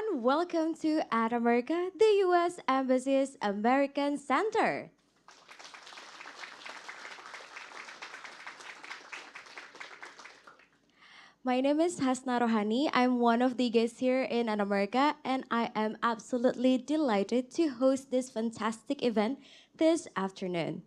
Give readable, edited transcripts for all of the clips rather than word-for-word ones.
everyone. Welcome to At America, the U.S. Embassy's American Center. My name is Hasna Rohani. I'm one of the guests here in At America, and I am absolutely delighted to host this fantastic event this afternoon.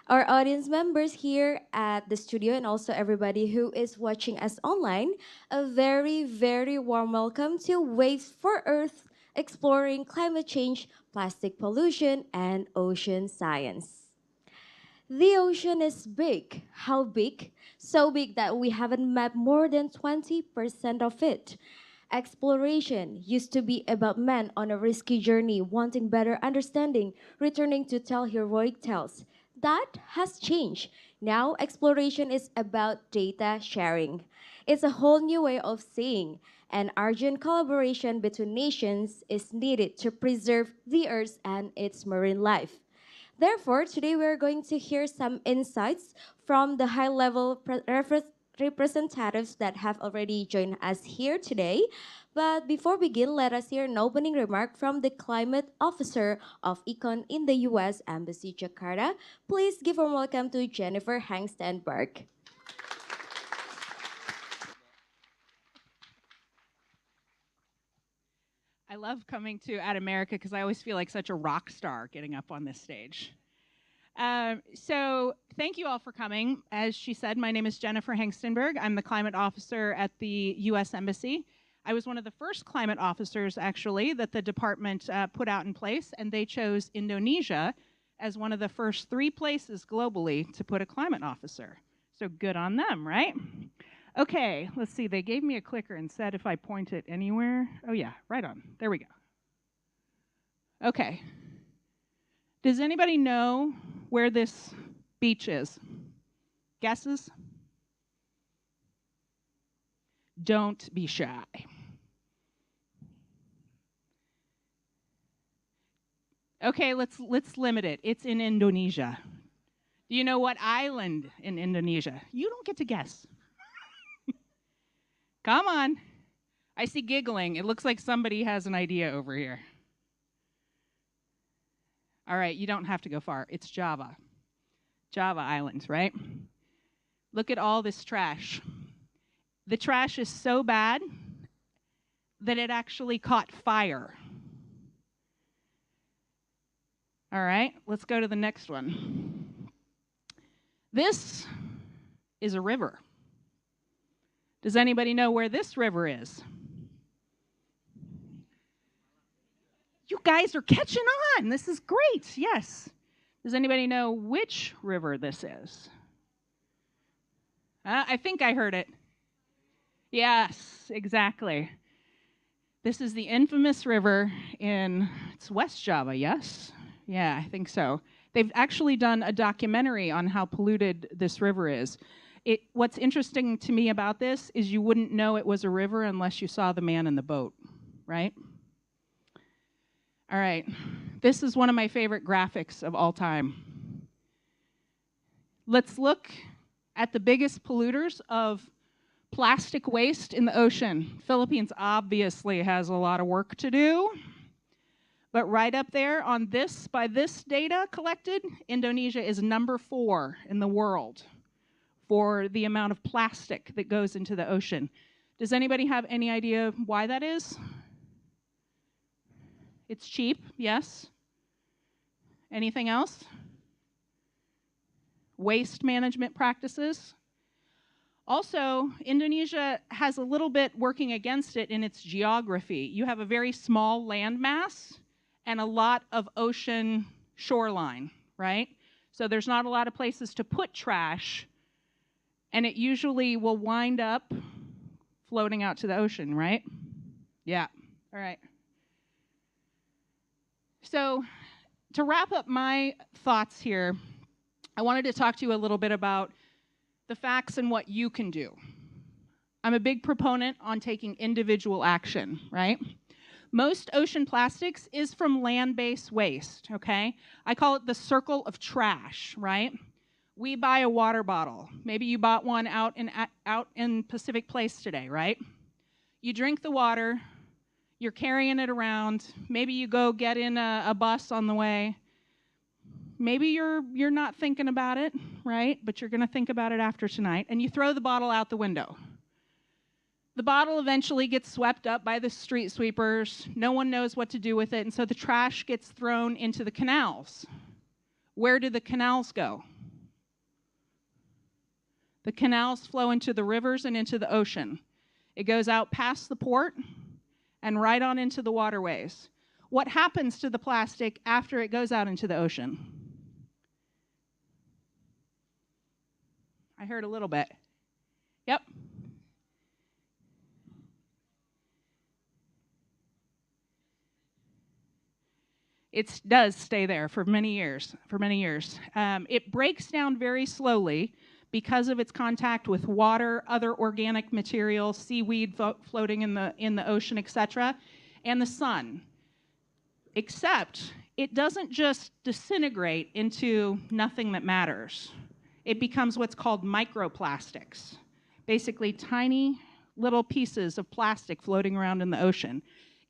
Our audience members here at the studio and also everybody who is watching us online, a very, very warm welcome to Waves for Earth, exploring climate change, plastic pollution, and ocean science. The ocean is big. How big? So big that we haven't mapped more than 20% of it. Exploration used to be about men on a risky journey, wanting better understanding, returning to tell heroic tales. That has changed. Now, exploration is about data sharing. It's a whole new way of seeing, and urgent collaboration between nations is needed to preserve the Earth and its marine life. Therefore, today we're going to hear some insights from the high-level representatives that have already joined us here today. But before we begin, let us hear an opening remark from the Climate Officer of Econ in the U.S. Embassy, Jakarta. Please give a welcome to Jennifer Hangstenberg. I love coming to At America because I always feel like such a rock star getting up on this stage. So thank you all for coming. As she said, my name is Jennifer Hangstenberg. I'm the climate officer at the U.S. Embassy. I was one of the first climate officers, actually, that the department put out in place, and they chose Indonesia as one of the first 3 places globally to put a climate officer. So good on them, right? Okay, let's see. They gave me a clicker and said if I point it anywhere. Oh, yeah, right on. There we go. Okay. Does anybody know where this beach is? Guesses? Don't be shy. Okay, let's limit it. It's in Indonesia. Do you know what island in Indonesia? You don't get to guess. Come on. I see giggling. It looks like somebody has an idea over here. All right, you don't have to go far. It's Java. Java Island, right? Look at all this trash. The trash is so bad that it actually caught fire. All right, let's go to the next one. This is a river. Does anybody know where this river is? You guys are catching on. This is great. Yes. Does anybody know which river this is? I think I heard it. Yes, exactly. This is the infamous river it's West Java, yes? Yeah, I think so. They've actually done a documentary on how polluted this river is. What's interesting to me about this is you wouldn't know it was a river unless you saw the man in the boat, right? All right, this is one of my favorite graphics of all time. Let's look at the biggest polluters of plastic waste in the ocean. Philippines obviously has a lot of work to do, but right up there on this, by this data collected, Indonesia is number 4 in the world for the amount of plastic that goes into the ocean. Does anybody have any idea why that is? It's cheap, yes. Anything else? Waste management practices. Also, Indonesia has a little bit working against it in its geography. You have a very small landmass and a lot of ocean shoreline, right? So there's not a lot of places to put trash, and it usually will wind up floating out to the ocean, right? Yeah, all right. So to wrap up my thoughts here, I wanted to talk to you a little bit about the facts and what you can do. I'm a big proponent on taking individual action, right? Most ocean plastics is from land-based waste, okay? I call it the circle of trash, right? We buy a water bottle. Maybe you bought one out in Pacific Place today, right? You drink the water, You're carrying it around. Maybe you go get in a bus on the way. Maybe you're not thinking about it, right? But you're going to think about it after tonight. And you throw the bottle out the window. The bottle eventually gets swept up by the street sweepers. No one knows what to do with it. And so the trash gets thrown into the canals. Where do the canals go? The canals flow into the rivers and into the ocean. It goes out past the port and right on into the waterways. What happens to the plastic after it goes out into the ocean? I heard a little bit. Yep. It does stay there for many years. It breaks down very slowly because of its contact with water, other organic materials, seaweed floating in the ocean, etc., and the sun. Except it doesn't just disintegrate into nothing that matters. It becomes what's called microplastics, basically tiny little pieces of plastic floating around in the ocean.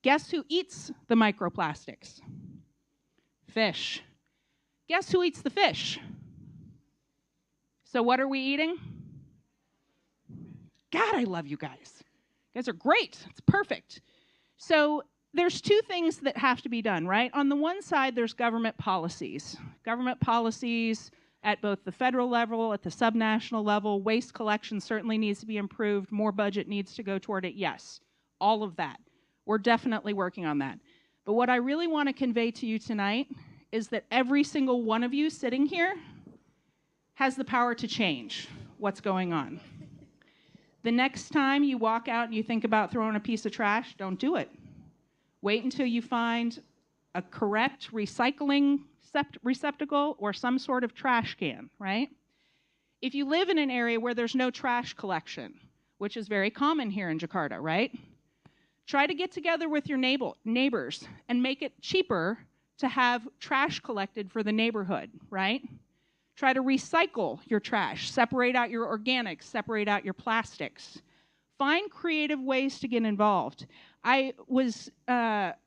Guess who eats the microplastics? Fish. Guess who eats the fish? So what are we eating? God, I love you guys. You guys are great. It's perfect. So there's two things that have to be done, right? On the one side, there's government policies. Government policies at both the federal level, at the subnational level. Waste collection certainly needs to be improved. More budget needs to go toward it. Yes, all of that. We're definitely working on that. But what I really want to convey to you tonight is that every single one of you sitting here has the power to change what's going on. The next time you walk out and you think about throwing a piece of trash, don't do it. Wait until you find a correct recycling receptacle or some sort of trash can, right? If you live in an area where there's no trash collection, which is very common here in Jakarta, right? Try to get together with your neighbors and make it cheaper to have trash collected for the neighborhood, right? Try to recycle your trash, separate out your organics, separate out your plastics. Find creative ways to get involved. I was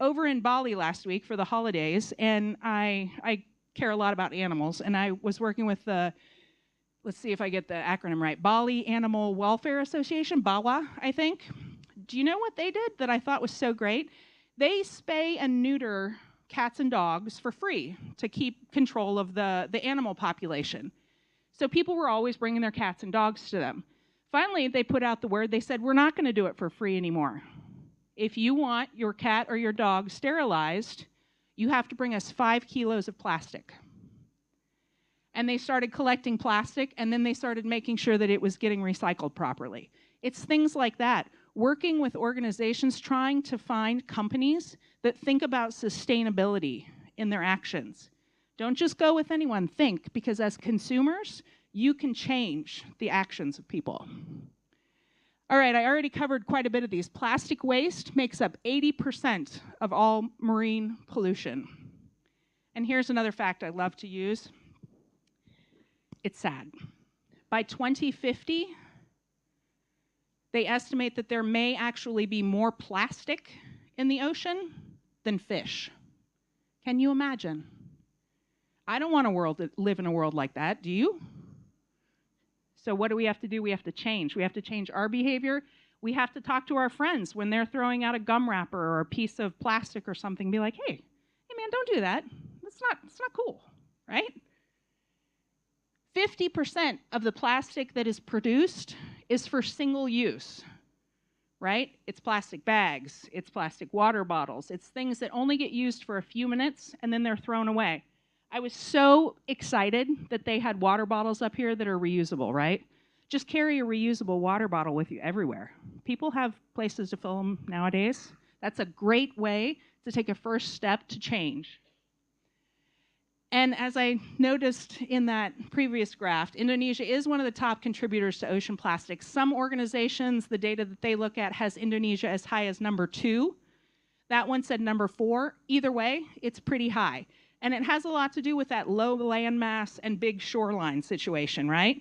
over in Bali last week for the holidays, and I care a lot about animals, and I was working with the, let's see if I get the acronym right, Bali Animal Welfare Association, BAWA, I think. Do you know what they did that I thought was so great? They spay and neuter cats and dogs for free to keep control of the animal population. So people were always bringing their cats and dogs to them. Finally, they put out the word. They said, we're not going to do it for free anymore. If you want your cat or your dog sterilized, you have to bring us 5 kilos of plastic. And they started collecting plastic, and then they started making sure that it was getting recycled properly. It's things like that. Working with organizations, trying to find companies that think about sustainability in their actions. Don't just go with anyone, think, because as consumers, you can change the actions of people. All right, I already covered quite a bit of these. Plastic waste makes up 80% of all marine pollution. And here's another fact I love to use. It's sad. By 2050, they estimate that there may actually be more plastic in the ocean than fish. Can you imagine? I don't want to live in a world like that, do you? So what do we have to do? We have to change. We have to change our behavior. We have to talk to our friends when they're throwing out a gum wrapper or a piece of plastic or something. Be like, hey man, don't do that. It's not cool, right? 50% of the plastic that is produced is for single use, right? It's plastic bags, it's plastic water bottles, it's things that only get used for a few minutes and then they're thrown away. I was so excited that they had water bottles up here that are reusable, right? Just carry a reusable water bottle with you everywhere. People have places to fill them nowadays. That's a great way to take a first step to change. And as I noticed in that previous graph, Indonesia is one of the top contributors to ocean plastics. Some organizations, the data that they look at has Indonesia as high as number 2. That one said number 4. Either way, it's pretty high. And it has a lot to do with that low landmass and big shoreline situation, right?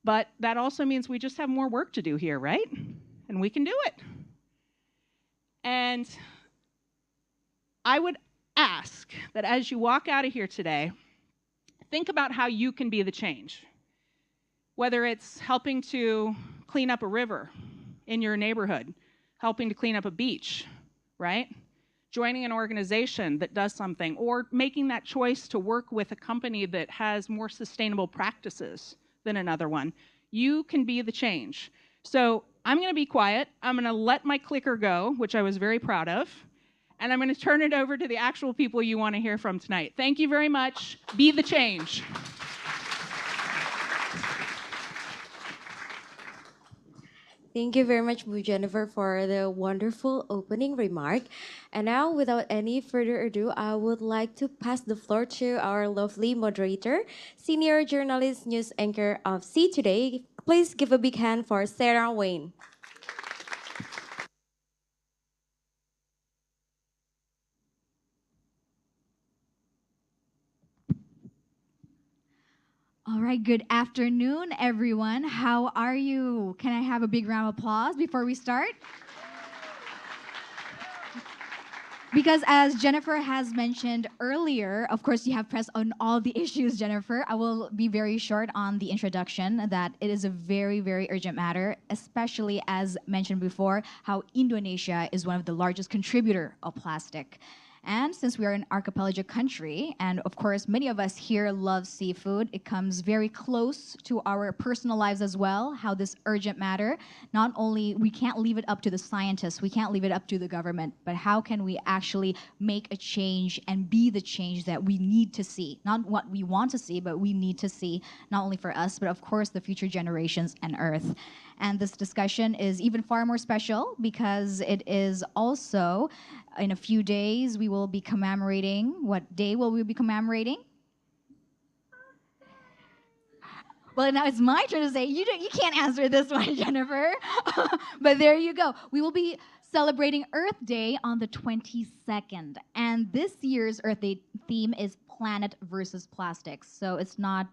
But that also means we just have more work to do here, right? And we can do it. And I would ask that as you walk out of here today, think about how you can be the change. Whether it's helping to clean up a river in your neighborhood, helping to clean up a beach, right? Joining an organization that does something, or making that choice to work with a company that has more sustainable practices than another one. You can be the change. So I'm going to be quiet. I'm going to let my clicker go, which I was very proud of, and I'm going to turn it over to the actual people you want to hear from tonight. Thank you very much. Be the change. Thank you very much, Jennifer, for the wonderful opening remark. And now, without any further ado, I would like to pass the floor to our lovely moderator, senior journalist news anchor of See Today. Please give a big hand for Sarah Wayne. All right, good afternoon, everyone. How are you? Can I have a big round of applause before we start? Because as Jennifer has mentioned earlier, of course, you have pressed on all the issues, Jennifer. I will be very short on the introduction that it is a very, very urgent matter, especially as mentioned before, how Indonesia is one of the largest contributor of plastic. And since we are an archipelago country, and of course, many of us here love seafood, it comes very close to our personal lives as well, how this urgent matter, not only, we can't leave it up to the scientists, we can't leave it up to the government, but how can we actually make a change and be the change that we need to see? Not what we want to see, but we need to see, not only for us, but of course, the future generations and Earth. And this discussion is even far more special because it is also, in a few days, we will be commemorating, what day will we be commemorating? Well, now it's my turn to say, you can't answer this one, Jennifer. But there you go. We will be celebrating Earth Day on the 22nd. And this year's Earth Day theme is planet versus plastics. So it's not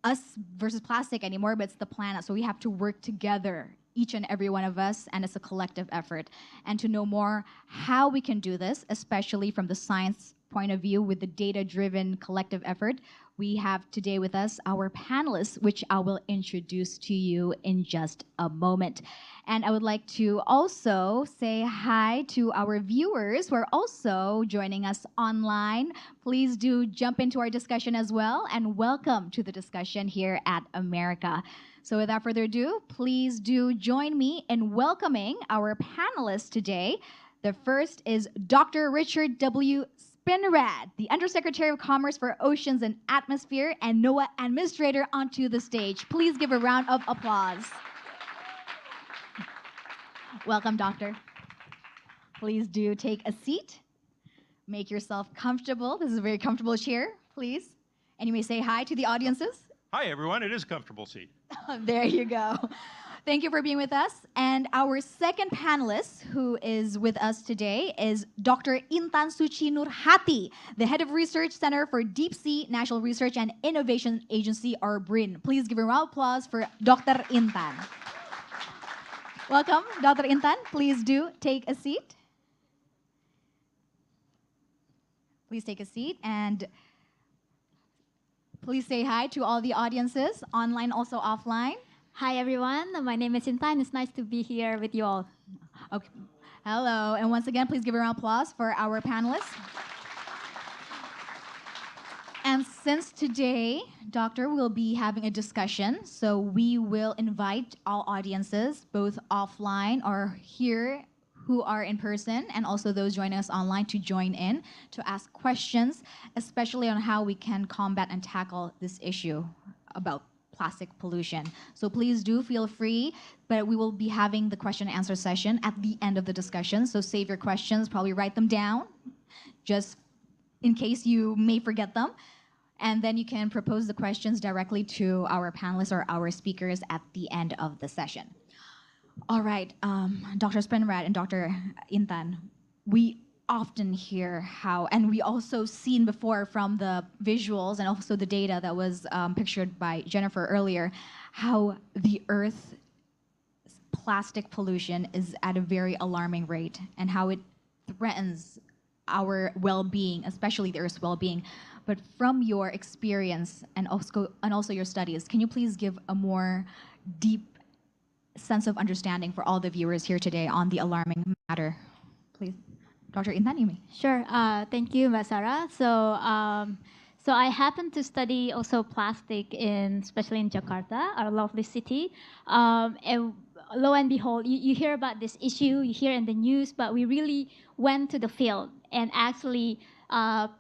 us versus plastic anymore, but it's the planet. So we have to work together, each and every one of us, and it's a collective effort. And to know more how we can do this, especially from the science point of view with the data-driven collective effort, we have today with us our panelists, which I will introduce to you in just a moment. And I would like to also say hi to our viewers who are also joining us online. Please do jump into our discussion as well, and welcome to the discussion here at America. So without further ado, please do join me in welcoming our panelists today. The first is Dr. Richard W. Spinrad, the Undersecretary of Commerce for Oceans and Atmosphere and NOAA Administrator, onto the stage. Please give a round of applause. Welcome, Doctor. Please do take a seat. Make yourself comfortable. This is a very comfortable chair, please. And you may say hi to the audiences. Hi, everyone. It is a comfortable seat. There you go. Thank you for being with us. And our second panelist who is with us today is Dr. Intan Suci Nurhati, the Head of Research Center for Deep Sea National Research and Innovation Agency, or BRIN. Please give a round of applause for Dr. Intan. Welcome, Dr. Intan. Please do take a seat. Please take a seat and please say hi to all the audiences, online, also offline. Hi everyone, my name is Intan. It's nice to be here with you all. Okay. Hello, and once again, please give a round of applause for our panelists. And since today, Doctor, will be having a discussion, so we will invite all audiences, both offline or here, who are in person, and also those joining us online, to join in, to ask questions, especially on how we can combat and tackle this issue about plastic pollution. So please do feel free, but we will be having the question and answer session at the end of the discussion. So save your questions, probably write them down, just in case you may forget them. And then you can propose the questions directly to our panelists or our speakers at the end of the session. All right, Dr. Spinrad and Dr. Intan, we often hear how, and we also seen before from the visuals and also the data that was pictured by Jennifer earlier, how the Earth's plastic pollution is at a very alarming rate and how it threatens our well-being, especially the Earth's well-being. But from your experience and also your studies, can you please give a more deep sense of understanding for all the viewers here today on the alarming matter, please? Dr. Intan, you may. Sure. Thank you, Mbak Sarah. So I happen to study also plastic especially in Jakarta, our lovely city. And lo and behold, you hear about this issue, you hear in the news, but we really went to the field and actually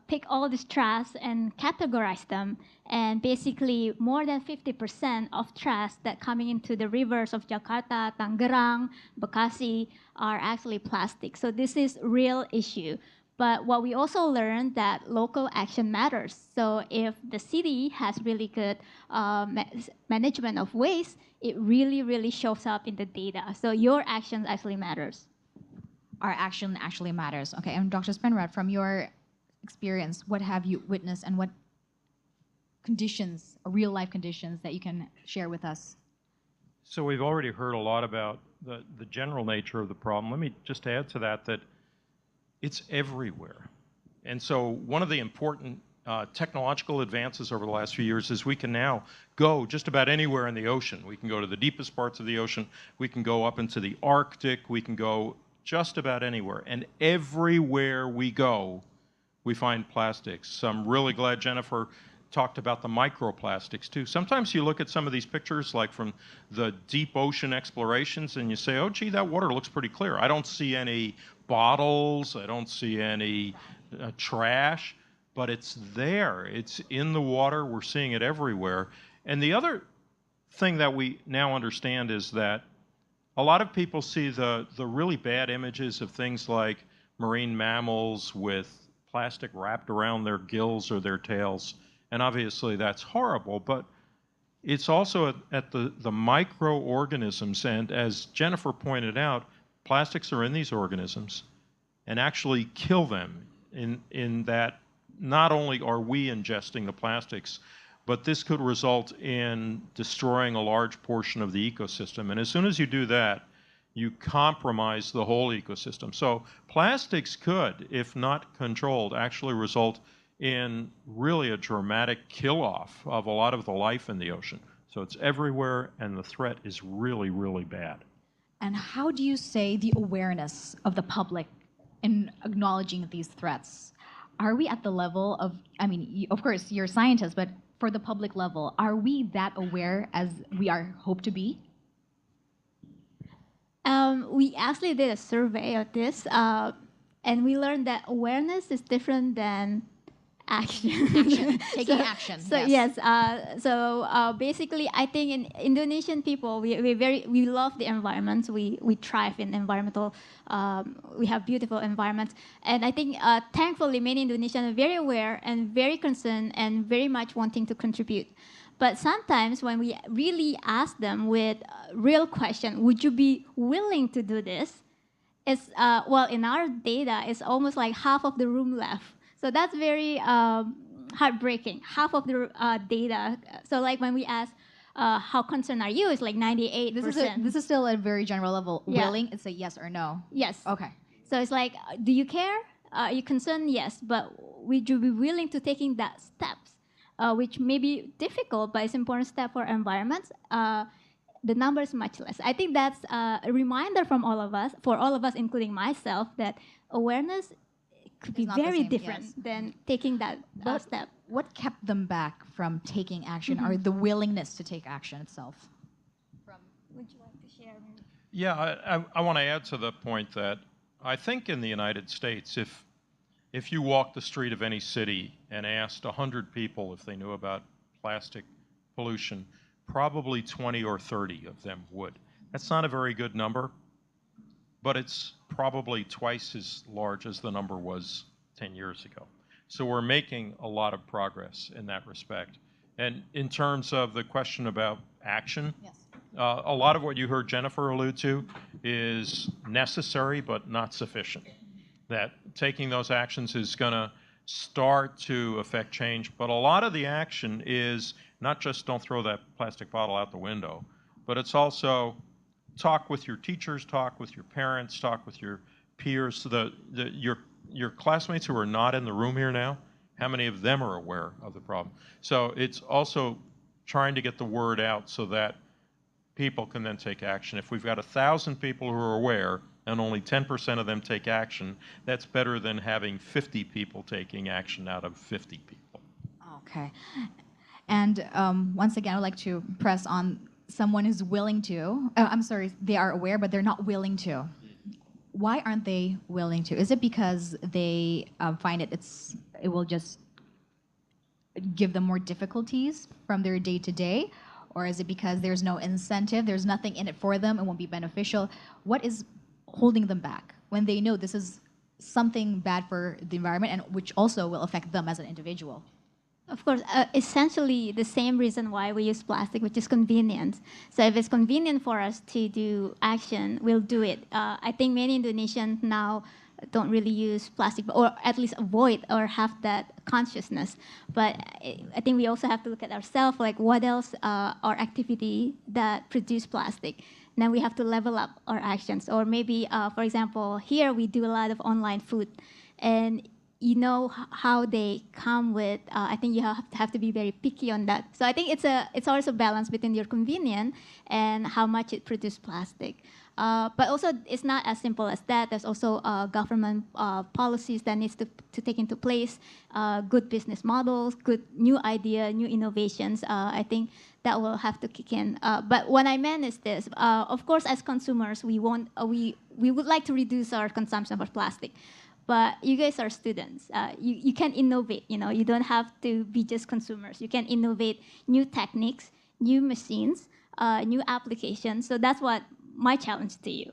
pick all these trash and categorize them. And basically, more than 50% of trash that coming into the rivers of Jakarta, Tangerang, Bekasi are actually plastic. So this is real issue. But what we also learned that local action matters. So if the city has really good management of waste, it really, really shows up in the data. So your actions actually matters. Our action actually matters. Okay, and Dr. Spinrad, from your experience, what have you witnessed and what conditions, real life conditions that you can share with us? So we've already heard a lot about the general nature of the problem. Let me just add to that it's everywhere. And so one of the important technological advances over the last few years is we can now go just about anywhere in the ocean. We can go to the deepest parts of the ocean. We can go up into the Arctic. We can go just about anywhere. And everywhere we go, we find plastics. So I'm really glad Jennifer talked about the microplastics too. Sometimes you look at some of these pictures like from the deep ocean explorations and you say, oh gee, that water looks pretty clear. I don't see any bottles, I don't see any trash, but it's there. It's in the water. We're seeing it everywhere. And the other thing that we now understand is that a lot of people see the really bad images of things like marine mammals with plastic wrapped around their gills or their tails. And obviously that's horrible, but it's also at the microorganisms. And as Jennifer pointed out, plastics are in these organisms and actually kill them in that not only are we ingesting the plastics, but this could result in destroying a large portion of the ecosystem. And as soon as you do that, you compromise the whole ecosystem. So plastics could, if not controlled, actually result in really a dramatic kill-off of a lot of the life in the ocean. So it's everywhere, and the threat is really, really bad. And how do you say the awareness of the public in acknowledging these threats? Are we at the level of, I mean, of course, you're scientists, but for the public level, are we that aware as we are hoped to be? We actually did a survey of this, and we learned that awareness is different than action. Taking action. So yes. Basically, I think in Indonesian people, we love the environment. We thrive in environmental. We have beautiful environments, and I think thankfully many Indonesians are very aware and very concerned and very much wanting to contribute. But sometimes when we really ask them with real question, would you be willing to do this? It's well, in our data, it's almost like half of the room left. So that's very heartbreaking. Half of the data. So like when we ask, how concerned are you? It's like 98%. This is still at a very general level. Yeah. Willing, it's a yes or no. Yes. Okay. So it's like, do you care? Are you concerned? Yes. But would you be willing to taking that steps, which may be difficult, but it's important step for environments? The number is much less. I think that's a reminder from all of us, for all of us, including myself, that awareness could be very different than taking that step. What kept them back from taking action, or the willingness to take action itself? Would you like to share? Yeah, I want to add to the point that I think in the United States, if you walked the street of any city and asked 100 people if they knew about plastic pollution, probably 20 or 30 of them would. That's not a very good number, but it's probably twice as large as the number was 10 years ago. So we're making a lot of progress in that respect. And in terms of the question about action, Yes. a lot of what you heard Jennifer allude to is necessary but not sufficient. That taking those actions is going to start to affect change, but a lot of the action is not just don't throw that plastic bottle out the window, but it's also talk with your teachers, talk with your parents, talk with your peers, your your classmates who are not in the room here now, how many of them are aware of the problem? So it's also trying to get the word out so that people can then take action. If we've got 1,000 people who are aware and only 10% of them take action, that's better than having 50 people taking action out of 50 people. Okay. And once again, I'd like to press on someone is willing to, I'm sorry, they are aware, but they're not willing to. Why aren't they willing to? Is it because they find it will just give them more difficulties from their day-to-day? Or is it because there's no incentive, there's nothing in it for them, it won't be beneficial? What is holding them back when they know this is something bad for the environment and which also will affect them as an individual? Of course, essentially the same reason why we use plastic, which is convenience. So if it's convenient for us to do action, we'll do it. I think many Indonesians now don't really use plastic, or at least avoid or have that consciousness. But I think we also have to look at ourselves, like what else are activity that produce plastic. Then we have to level up our actions. Or maybe, for example, here we do a lot of online food. And you know how they come with, I think you have to be very picky on that. So I think it's always a balance between your convenience and how much it produces plastic. But also, it's not as simple as that. There's also government policies that needs to take into place, good business models, good new idea, new innovations. I think that will have to kick in. But what I meant is this: of course, as consumers, we would like to reduce our consumption of plastic. But you guys are students. You can innovate. You don't have to be just consumers. You can innovate new techniques, new machines, new applications. So that's what my challenge to you.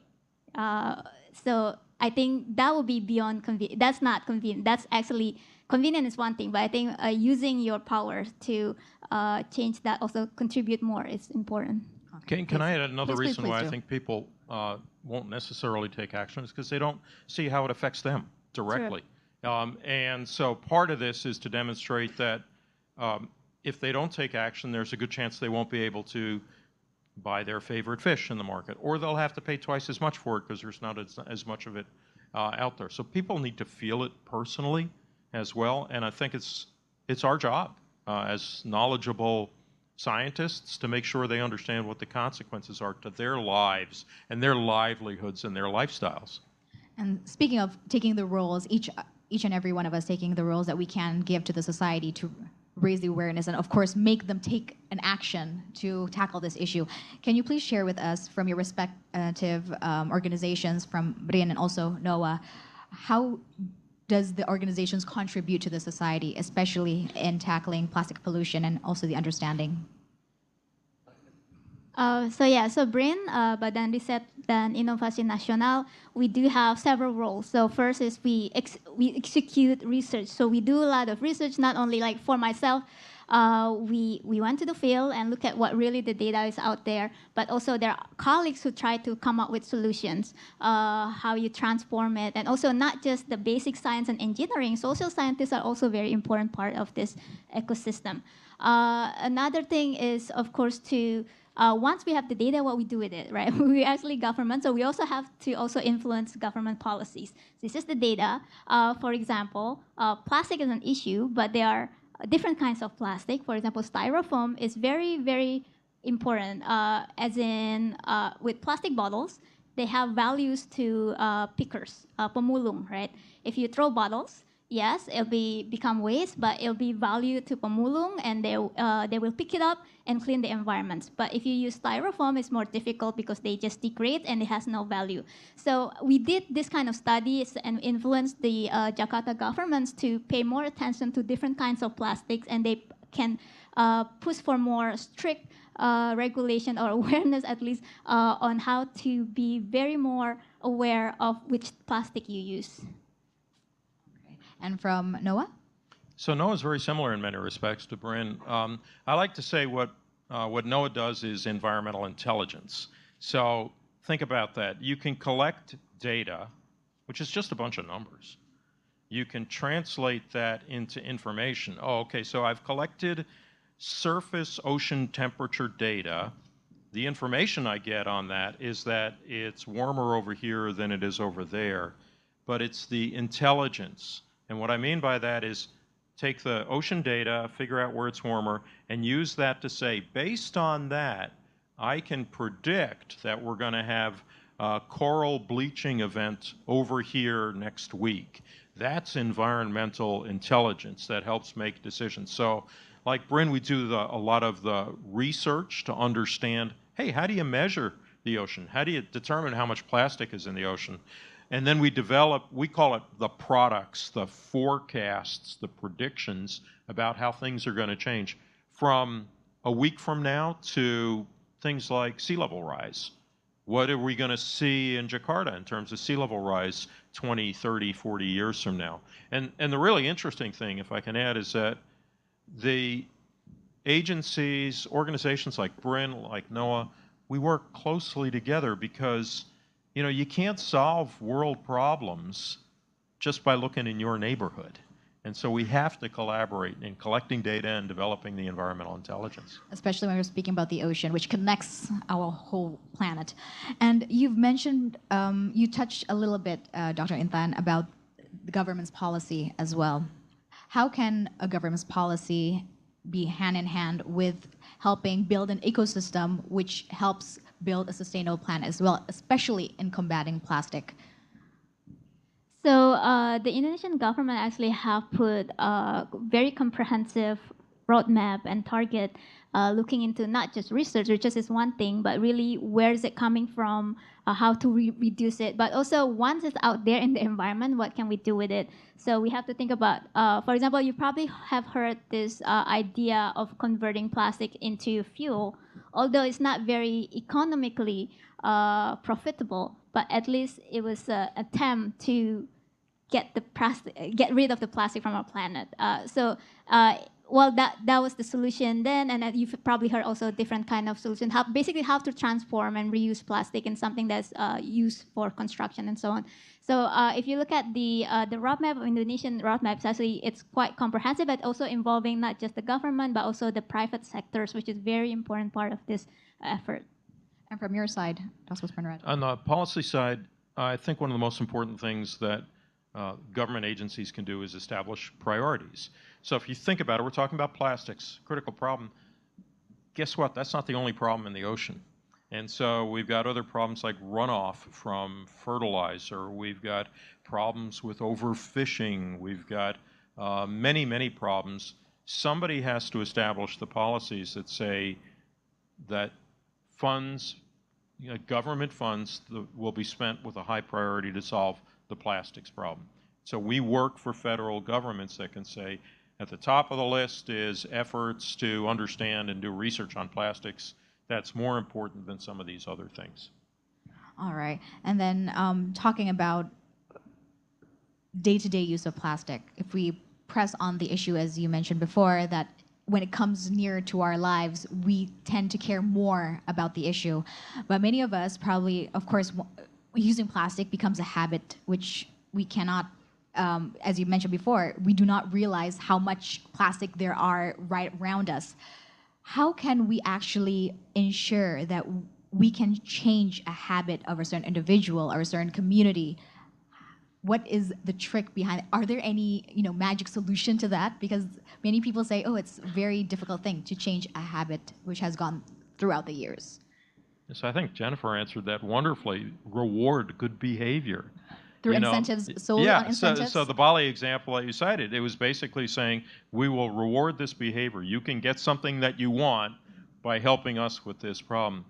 So I think that will be beyond convenient. That's not convenient. That's actually convenient is one thing, but I think using your power to change that, also contribute more, is important. Can I add another Please, reason please why do. I think people won't necessarily take action is because they don't see how it affects them directly. And so part of this is to demonstrate that if they don't take action, there's a good chance they won't be able to buy their favorite fish in the market, or they'll have to pay twice as much for it because there's not as much of it out there. So people need to feel it personally as well, and I think it's our job as knowledgeable scientists to make sure they understand what the consequences are to their lives and their livelihoods and their lifestyles. And speaking of taking the roles, each and every one of us taking the roles that we can give to the society to raise the awareness and, of course, make them take an action to tackle this issue. Can you please share with us from your respective organizations, from BRIN and also NOAA, how does the organizations contribute to the society, especially in tackling plastic pollution and also the understanding? So BRIN, Badan Riset dan Inovasi Nasional, we do have several roles. So first is we execute research. So we do a lot of research, not only like for myself, we went to the field and look at what really the data is out there, but also there are colleagues who try to come up with solutions, how you transform it, and also not just the basic science and engineering, social scientists are also a very important part of this ecosystem. Another thing is, of course, to once we have the data, what we do with it, right? We're actually government, so we also have to also influence government policies. This is the data. For example, plastic is an issue, but there are different kinds of plastic. For example, styrofoam is very, very important, as in with plastic bottles, they have values to pickers, pemulung, right? If you throw bottles, yes, it'll become waste, but it'll be value to pemulung, and they will pick it up and clean the environment. But if you use styrofoam, it's more difficult because they just degrade and it has no value. So we did this kind of studies and influenced the Jakarta governments to pay more attention to different kinds of plastics, and they can push for more strict regulation or awareness, at least, on how to be very more aware of which plastic you use. And from NOAA? So NOAA is very similar in many respects to BRIN. I like to say what NOAA does is environmental intelligence. So think about that. You can collect data, which is just a bunch of numbers. You can translate that into information. Oh, okay, so I've collected surface ocean temperature data. The information I get on that is that it's warmer over here than it is over there. but it's the intelligence. And what I mean by that is take the ocean data, figure out where it's warmer, and use that to say, based on that, I can predict that we're going to have a coral bleaching event over here next week. That's environmental intelligence that helps make decisions. So like Bryn, we do a lot of the research to understand, hey, how do you measure the ocean? How do you determine how much plastic is in the ocean? And then we develop, we call it the products, the forecasts, the predictions about how things are going to change from a week from now to things like sea level rise. What are we going to see in Jakarta in terms of sea level rise 20, 30, 40 years from now? And the really interesting thing, if I can add, is that the agencies, organizations like Bryn, like NOAA, we work closely together because, you know, you can't solve world problems just by looking in your neighborhood. And so we have to collaborate in collecting data and developing the environmental intelligence. Especially when we're speaking about the ocean, which connects our whole planet. And you've mentioned, you touched a little bit, Dr. Intan, about the government's policy as well. How can a government's policy be hand in hand with helping build an ecosystem which helps build a sustainable planet as well, especially in combating plastic? So the Indonesian government actually have put a very comprehensive roadmap and target looking into not just research is one thing, but really where is it coming from, how to reduce it, but also once it's out there in the environment, what can we do with it? So we have to think about, for example, you probably have heard this idea of converting plastic into fuel, although it's not very economically profitable, but at least it was an attempt to get rid of the plastic from our planet. Well, that was the solution then, and you've probably heard also a different kind of solution, basically how to transform and reuse plastic in something that's used for construction and so on. So if you look at the roadmap of Indonesian roadmaps, actually it's quite comprehensive, but also involving not just the government, but also the private sectors, which is very important part of this effort. And from your side, Dr. Spinrad. On the policy side, I think one of the most important things that government agencies can do is establish priorities. So if you think about it, we're talking about plastics, critical problem. Guess what? That's not the only problem in the ocean. And so we've got other problems like runoff from fertilizer. We've got problems with overfishing. We've got many, many problems. Somebody has to establish the policies that say that funds, government funds will be spent with a high priority to solve the plastics problem. So we work for federal governments that can say, at the top of the list is efforts to understand and do research on plastics. That's more important than some of these other things. All right. And then talking about day-to-day use of plastic, if we press on the issue, as you mentioned before, that when it comes near to our lives, we tend to care more about the issue. But many of us probably, of course, using plastic becomes a habit, which we cannot, as you mentioned before, we do not realize how much plastic there are right around us. How can we actually ensure that we can change a habit of a certain individual or a certain community? What is the trick behind it? Are there any magic solution to that? Because many people say, oh, it's a very difficult thing to change a habit which has gone throughout the years. So I think Jennifer answered that wonderfully. Reward good behavior. Through incentives, solely on incentives? So the Bali example that you cited, it was basically saying, we will reward this behavior. You can get something that you want by helping us with this problem.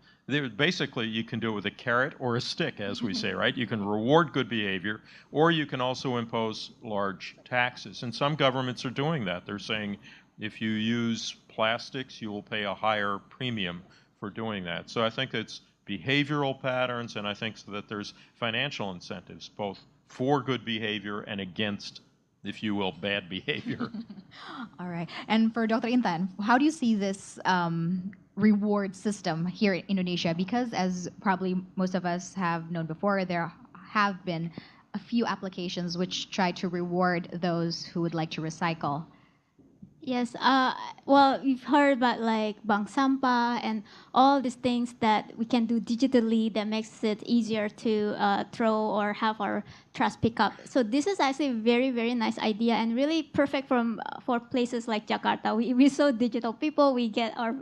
Basically, you can do it with a carrot or a stick, as we say, right? You can reward good behavior, or you can also impose large taxes. And some governments are doing that. They're saying, if you use plastics, you will pay a higher premium for doing that. So I think it's behavioral patterns, and I think that there's financial incentives, both for good behavior and against, if you will, bad behavior. All right. And for Dr. Intan, how do you see this reward system here in Indonesia? Because as probably most of us have known before, there have been a few applications which try to reward those who would like to recycle. Yes, well, we've heard about like bank sampah and all these things that we can do digitally that makes it easier to throw or have our trash pickup. So this is actually a very, very nice idea and really perfect for places like Jakarta. We're so digital people. We get our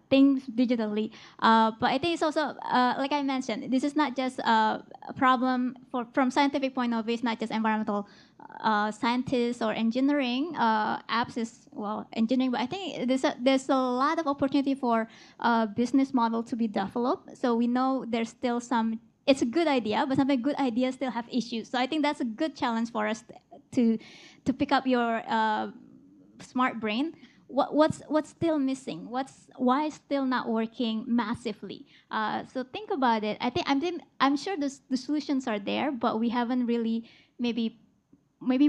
things digitally. But I think it's also, like I mentioned, this is not just a problem from scientific point of view. It's not just environmental scientists or engineering. Apps is, well, engineering, but I think there's a lot of opportunity for business model to be developed. So we know there's still some, it's a good idea, but sometimes good ideas still have issues. So I think that's a good challenge for us to pick up your smart brain. What's still missing? Why is still not working massively? So think about it. I'm sure the solutions are there, but we haven't really maybe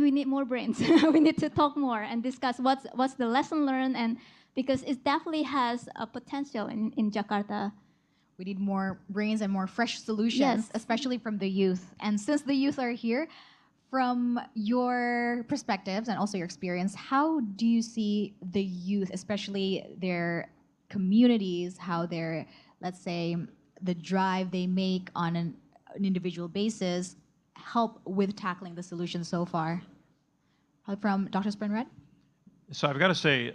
we need more brains. We need to talk more and discuss what's the lesson learned, and because it definitely has a potential in Jakarta. We need more brains and more fresh solutions, Yes. especially from the youth. And since the youth are here, from your perspectives and also your experience, how do you see the youth, especially their communities, how their, let's say, the drive they make on an individual basis help with tackling the solution so far? From Dr. Spinrad? So I've got to say,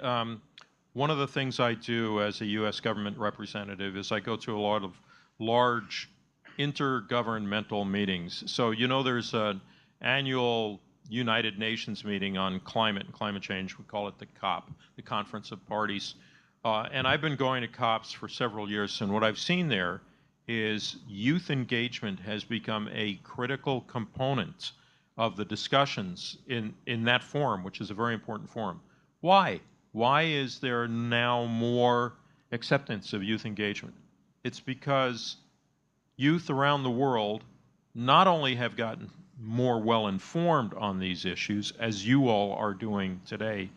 one of the things I do as a U.S. government representative is I go to a lot of large intergovernmental meetings. So there's an annual United Nations meeting on climate and climate change. We call it the COP, the Conference of Parties. And I've been going to COPs for several years, and what I've seen there is youth engagement has become a critical component of the discussions in that forum, which is a very important forum. Why? Why is there now more acceptance of youth engagement? It's because youth around the world not only have gotten more well-informed on these issues, as you all are doing today,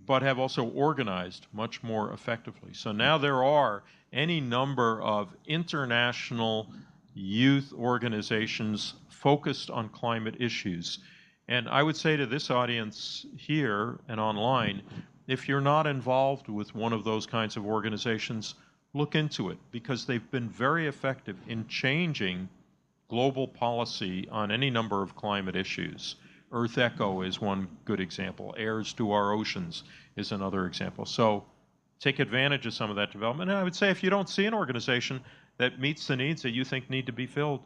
but have also organized much more effectively. So now there are any number of international youth organizations focused on climate issues. And I would say to this audience here and online, if you're not involved with one of those kinds of organizations, look into it, because they've been very effective in changing global policy on any number of climate issues. Earth Echo is one good example. Heirs to Our Oceans is another example. So take advantage of some of that development. And I would say if you don't see an organization that meets the needs that you think need to be filled,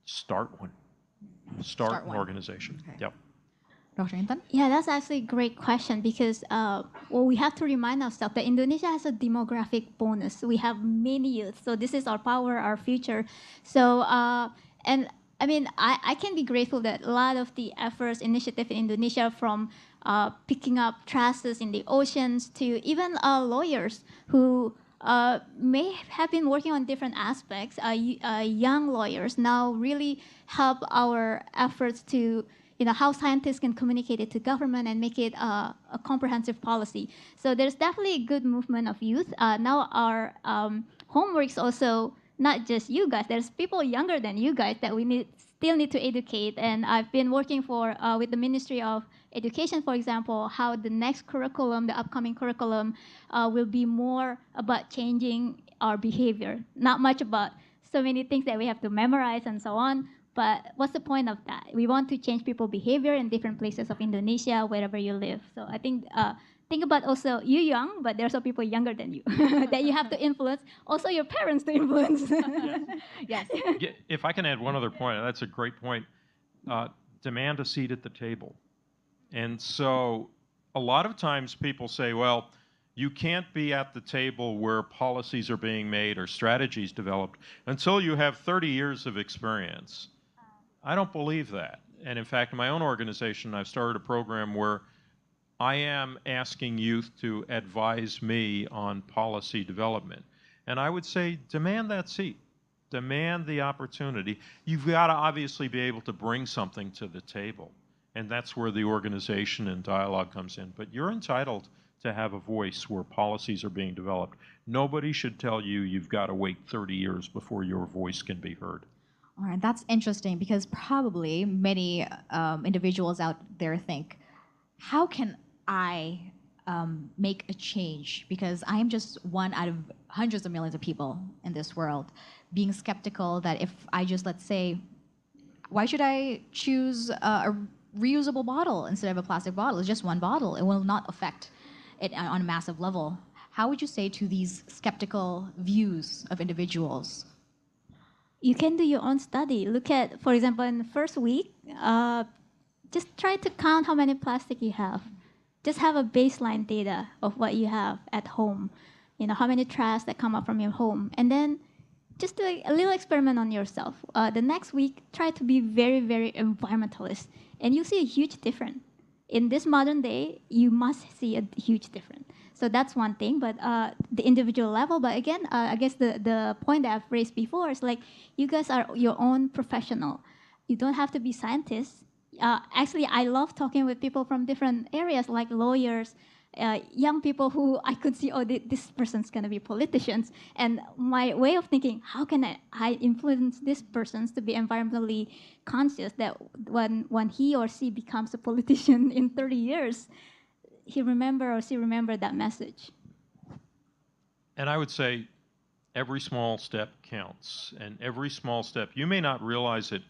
start one. Start an one. organization. Okay. Yep. Dr. Intan? Yeah, that's actually a great question because we have to remind ourselves that Indonesia has a demographic bonus. We have many youth, so this is our power, our future. So, and I mean, I can be grateful that a lot of the efforts, initiative in Indonesia, from picking up trashes in the oceans to even lawyers who may have been working on different aspects, young lawyers now really help our efforts to how scientists can communicate it to government and make it a comprehensive policy. So there's definitely a good movement of youth. Now our homework's also not just you guys. There's people younger than you guys that we still need to educate. And I've been working with the Ministry of Education, for example, how the next curriculum, the upcoming curriculum, will be more about changing our behavior. Not much about so many things that we have to memorize and so on. But what's the point of that? We want to change people's behavior in different places of Indonesia, wherever you live. So I think about also you young, but there's also people younger than you that you have to influence. Also your parents to influence. Yes. If I can add one other point, that's a great point. Demand a seat at the table. And so a lot of times people say, well, you can't be at the table where policies are being made or strategies developed until you have 30 years of experience. I don't believe that. And in fact, in my own organization, I've started a program where I am asking youth to advise me on policy development. And I would say, demand that seat. Demand the opportunity. You've got to obviously be able to bring something to the table. And that's where the organization and dialogue comes in. But you're entitled to have a voice where policies are being developed. Nobody should tell you you've got to wait 30 years before your voice can be heard. All right, that's interesting because probably many individuals out there think, how can I make a change? Because I am just one out of hundreds of millions of people in this world, being skeptical that if I just, let's say, why should I choose a reusable bottle instead of a plastic bottle? It's just one bottle. It will not affect it on a massive level. How would you say to these skeptical views of individuals? You can do your own study. Look at, for example, in the first week, just try to count how many plastic you have. Just have a baseline data of what you have at home. You know, how many trash that come up from your home. And then just do a little experiment on yourself. The next week, try to be very, very environmentalist. And you'll see a huge difference. In this modern day, you must see a huge difference. So that's one thing, but the individual level. But again, I guess the point that I've raised before is like, you guys are your own professional. You don't have to be scientists. Actually, I love talking with people from different areas, like lawyers, young people who I could see, oh, this person's gonna be politicians. And my way of thinking, how can I influence this person to be environmentally conscious that when he or she becomes a politician in 30 years, he remember or she remember that message. And I would say every small step counts. And every small step, you may not realize it,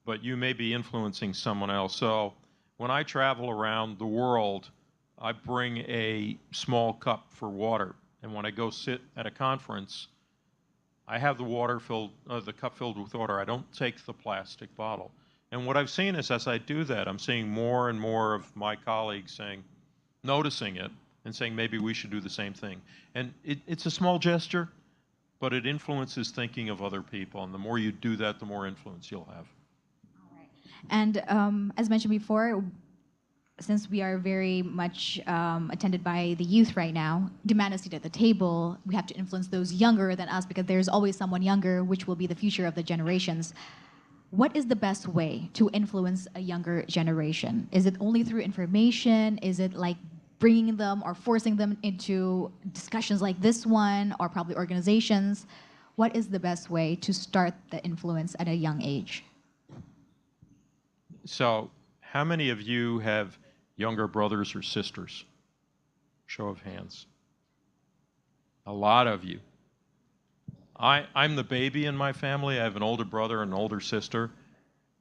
but you may be influencing someone else. So when I travel around the world, I bring a small cup for water. And when I go sit at a conference, I have the cup filled with water. I don't take the plastic bottle. And what I've seen is as I do that, I'm seeing more and more of my colleagues noticing it and saying maybe we should do the same thing. And it's a small gesture, but it influences thinking of other people. And the more you do that, the more influence you'll have. All right. And as mentioned before, since we are very much attended by the youth right now, demand a seat at the table. We have to influence those younger than us because there's always someone younger, which will be the future of the generations. What is the best way to influence a younger generation? Is it only through information? Is it like bringing them or forcing them into discussions like this one, or probably organizations? What is the best way to start the influence at a young age? So how many of you have younger brothers or sisters? Show of hands. A lot of you. I'm the baby in my family. I have an older brother and an older sister.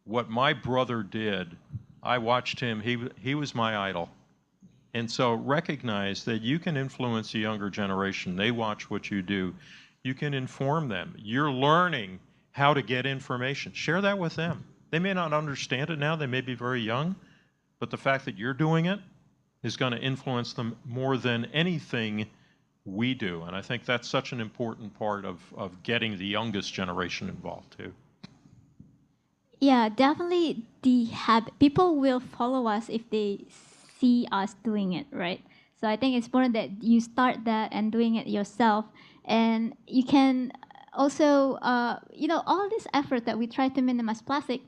What my brother did, I watched him. He was my idol. And so recognize that you can influence a younger generation. They watch what you do. You can inform them. You're learning how to get information. Share that with them. They may not understand it now. They may be very young. But the fact that you're doing it is going to influence them more than anything we do. And I think that's such an important part of getting the youngest generation involved too. Yeah, definitely the habit. People will follow us if they see us doing it, right? So I think it's important that you start that and doing it yourself. And you can also, all this effort that we try to minimize plastic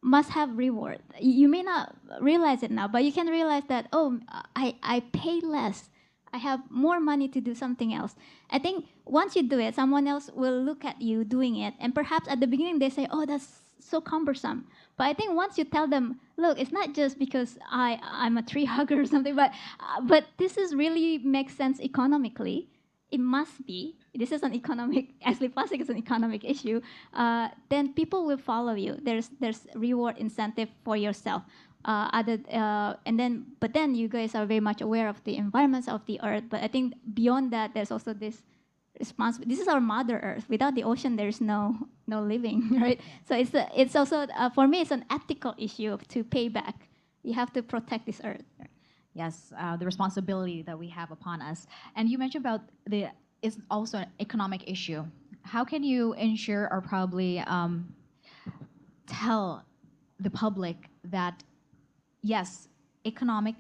must have reward. You may not realize it now, but you can realize that, oh, I pay less. I have more money to do something else. I think once you do it, someone else will look at you doing it. And perhaps at the beginning they say, oh, that's so cumbersome. But I think once you tell them, look, it's not just because I'm a tree hugger or something, but this is really makes sense economically. It must be. This is an economic, actually plastic is an economic issue. Then people will follow you. There's reward incentive for yourself. But then you guys are very much aware of the environments of the earth. But I think beyond that, there's also this responsibility. This is our Mother Earth. Without the ocean, there's no living, right? So it's also for me, it's an ethical issue to pay back. You have to protect this earth. Yes, the responsibility that we have upon us. And you mentioned about it's also an economic issue. How can you ensure or probably tell the public that yes, economic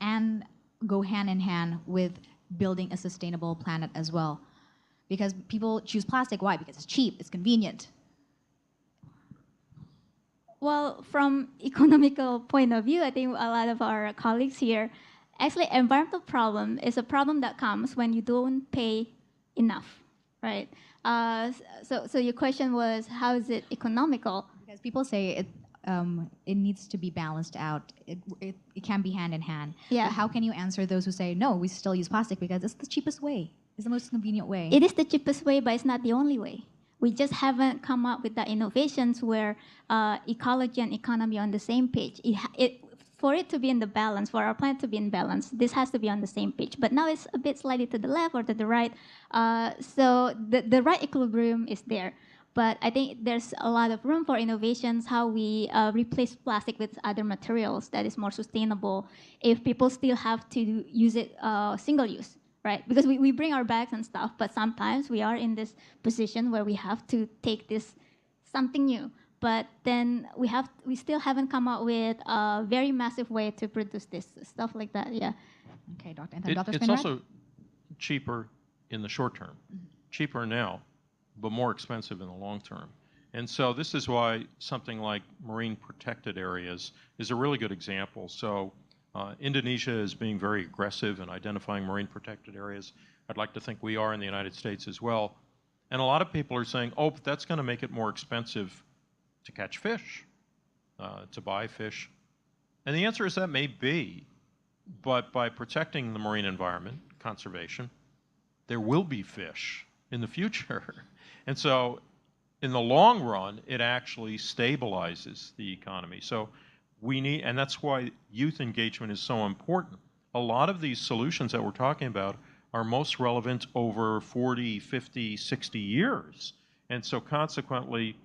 can go hand in hand with building a sustainable planet as well? Because people choose plastic. Why? Because it's cheap, it's convenient. Well, from economical point of view, I think a lot of our colleagues here, actually environmental problem is a problem that comes when you don't pay enough, right? So your question was, how is it economical? Because people say it needs to be balanced out. It can be hand in hand. Yeah. But how can you answer those who say, no, we still use plastic because it's the cheapest way. It's the most convenient way. It is the cheapest way, but it's not the only way. We just haven't come up with the innovations where ecology and economy are on the same page. For it to be in the balance, for our planet to be in balance, this has to be on the same page. But now it's a bit slightly to the left or to the right. So the right equilibrium is there. But I think there's a lot of room for innovations, how we replace plastic with other materials that is more sustainable if people still have to use it single use, right? Because we bring our bags and stuff, but sometimes we are in this position where we have to take this something new. But then we still haven't come up with a very massive way to produce this stuff like that. Yeah. Okay, Dr. And then Dr. It's Spinrad? also cheaper in the short term, cheaper now, but more expensive in the long term. And so this is why something like marine protected areas is a really good example. So Indonesia is being very aggressive in identifying marine protected areas. I'd like to think we are in the United States as well. And a lot of people are saying, oh, but that's going to make it more expensive to catch fish, to buy fish. And the answer is that may be, but by protecting the marine environment, conservation, there will be fish in the future. And so in the long run, it actually stabilizes the economy. So we need, and that's why youth engagement is so important. A lot of these solutions that we're talking about are most relevant over 40, 50, 60 years. And so consequently,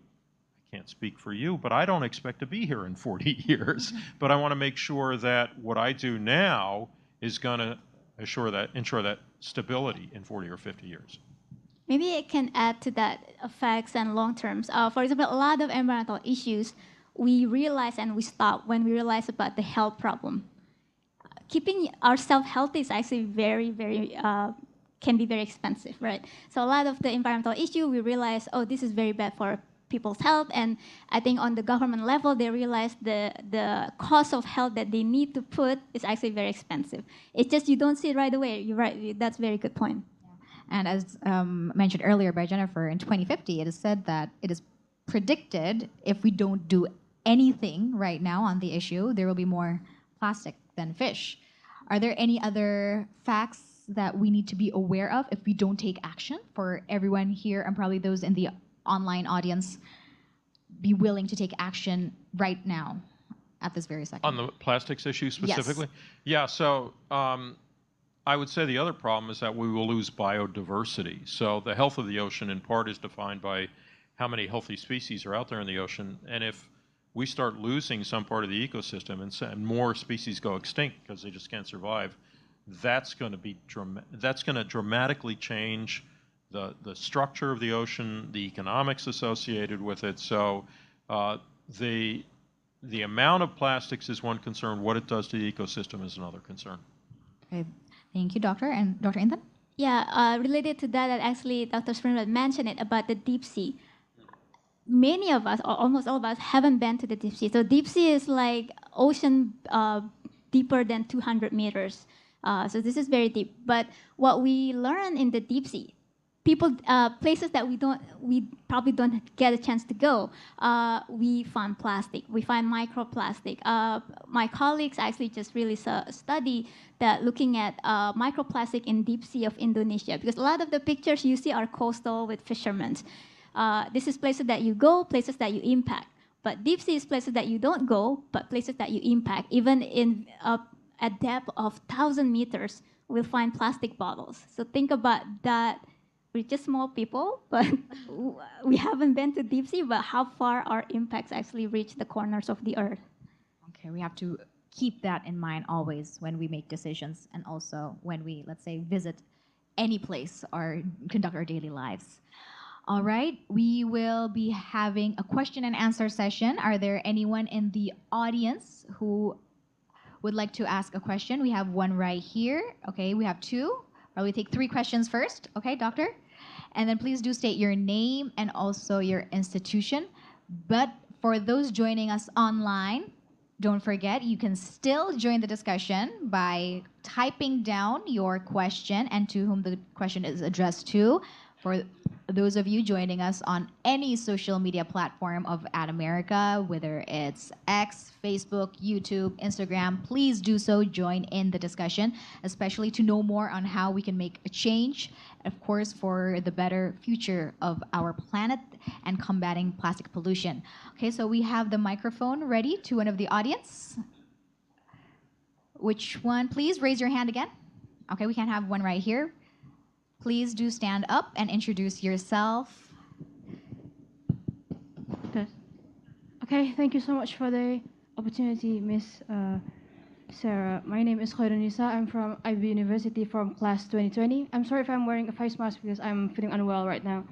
can't speak for you, but I don't expect to be here in 40 years. But I want to make sure that what I do now is going to ensure that stability in 40 or 50 years. Maybe it can add to that effects and long terms. For example, a lot of environmental issues we realize and we stop when we realize about the health problem. Keeping ourselves healthy is actually very, very can be very expensive, right? So a lot of the environmental issue we realize, oh, this is very bad for people's health, and I think on the government level they realize the cost of health that they need to put is actually very expensive. It's just you don't see it right away. You're right. That's a very good point. And as mentioned earlier by Jennifer, in 2050, it is said that it is predicted if we don't do anything right now on the issue, there will be more plastic than fish. Are there any other facts that we need to be aware of if we don't take action for everyone here and probably those in the online audience be willing to take action right now at this very second? On the plastics issue specifically? Yes. Yeah, so I would say the other problem is that we will lose biodiversity. So the health of the ocean in part is defined by how many healthy species are out there in the ocean. And if we start losing some part of the ecosystem and more species go extinct because they just can't survive, that's going to dramatically change the structure of the ocean, the economics associated with it. So the amount of plastics is one concern. What it does to the ecosystem is another concern. Okay, thank you, Doctor. And Dr. Intan? Yeah, related to that, actually Dr. Spinrad mentioned it about the deep sea. Many of us, or almost all of us, haven't been to the deep sea. So deep sea is like ocean deeper than 200 meters. So this is very deep. But what we learn in the deep sea, places that we probably don't get a chance to go, we find plastic, we find microplastic. My colleagues actually just released a study that looking at microplastic in deep sea of Indonesia, because a lot of the pictures you see are coastal with fishermen. This is places that you go, places that you impact. But deep sea is places that you don't go, but places that you impact. Even in a depth of 1,000 meters, we'll find plastic bottles. So think about that. We're just small people, but we haven't been to deep sea, but how far our impacts actually reach the corners of the earth. Okay, we have to keep that in mind always when we make decisions and also when we, let's say, visit any place or conduct our daily lives. All right, we will be having a question and answer session. Are there anyone in the audience who would like to ask a question? We have one right here. Okay, we have two. Probably take 3 questions first. Okay, doctor? And then please do state your name and also your institution. But for those joining us online, don't forget, you can still join the discussion by typing down your question and to whom the question is addressed to. For those of you joining us on any social media platform of Ad America, whether it's X, Facebook, YouTube, Instagram, please do so. Join in the discussion, especially to know more on how we can make a change, of course, for the better future of our planet and combating plastic pollution. Okay, so we have the microphone ready to one of the audience. Which one? Please raise your hand again. Okay, we can have one right here. Please do stand up and introduce yourself. Okay, thank you so much for the opportunity, Miss Sarah. My name is Khairunisa. I'm from IB University from class 2020. I'm sorry if I'm wearing a face mask because I'm feeling unwell right now.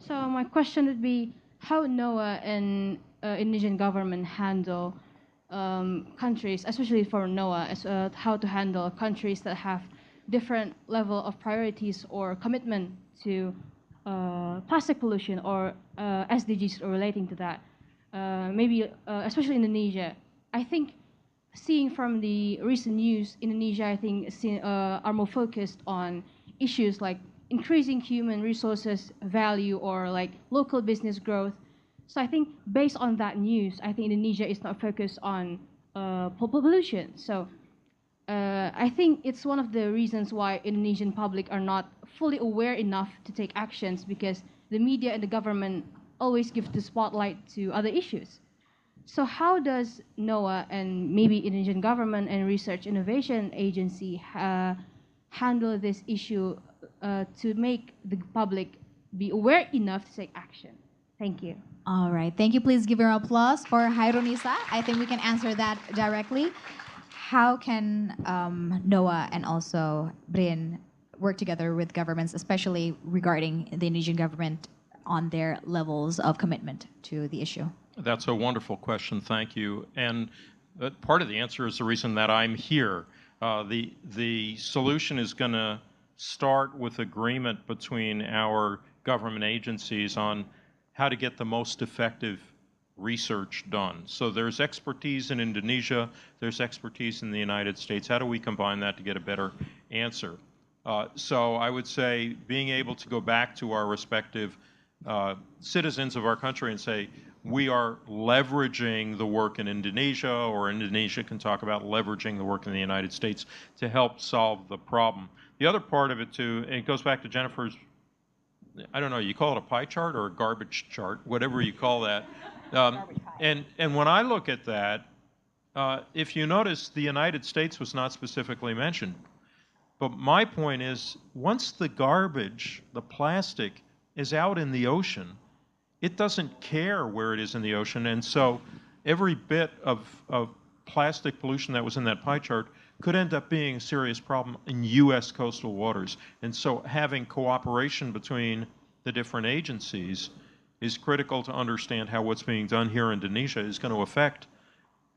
So my question would be, how NOAA and Indonesian government handle countries, especially for NOAA, how to handle countries that have different level of priorities or commitment to plastic pollution or SDGs relating to that. Maybe especially Indonesia. I think seeing from the recent news, Indonesia, I think, are more focused on issues like increasing human resources value or like local business growth. So I think based on that news, I think Indonesia is not focused on pollution. So I think it's one of the reasons why Indonesian public are not fully aware enough to take actions, because the media and the government always give the spotlight to other issues. So how does NOAA and maybe Indonesian government and Research Innovation Agency handle this issue to make the public be aware enough to take action? Thank you. All right, thank you. Please give her applause for Hairunisa. I think we can answer that directly. How can NOAA and also BRIN work together with governments, especially regarding the Indonesian government on their levels of commitment to the issue? That's a wonderful question. Thank you. And part of the answer is the reason that I'm here. The solution is going to start with agreement between our government agencies on how to get the most effective research done. So there's expertise in Indonesia, there's expertise in the United States. How do we combine that to get a better answer? So I would say being able to go back to our respective citizens of our country and say, we are leveraging the work in Indonesia, or Indonesia can talk about leveraging the work in the United States to help solve the problem. The other part of it too, and it goes back to Jennifer's, I don't know, you call it a pie chart or a garbage chart, whatever you call that. And when I look at that, if you notice, the United States was not specifically mentioned. But my point is, once the garbage, the plastic, is out in the ocean, it doesn't care where it is in the ocean. And so every bit of plastic pollution that was in that pie chart could end up being a serious problem in U.S. coastal waters. And so having cooperation between the different agencies is critical to understand how what's being done here in Indonesia is going to affect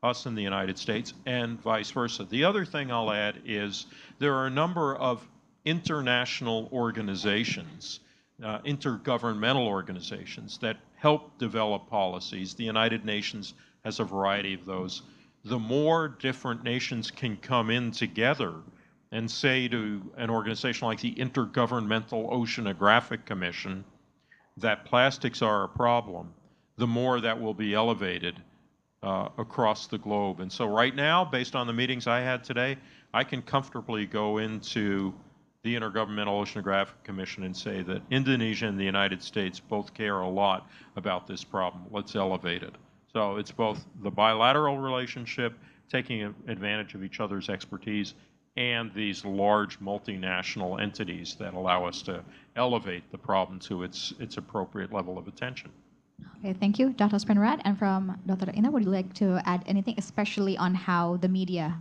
us in the United States and vice versa. The other thing I'll add is there are a number of international organizations, intergovernmental organizations that help develop policies. The United Nations has a variety of those. The more different nations can come in together and say to an organization like the Intergovernmental Oceanographic Commission that plastics are a problem, the more that will be elevated across the globe. And so right now, based on the meetings I had today, I can comfortably go into the Intergovernmental Oceanographic Commission and say that Indonesia and the United States both care a lot about this problem. Let's elevate it. So it's both the bilateral relationship, taking advantage of each other's expertise, and these large multinational entities that allow us to elevate the problem to its appropriate level of attention. Okay, thank you, Dr. Spinrad. And from Dr. Ina, would you like to add anything, especially on how the media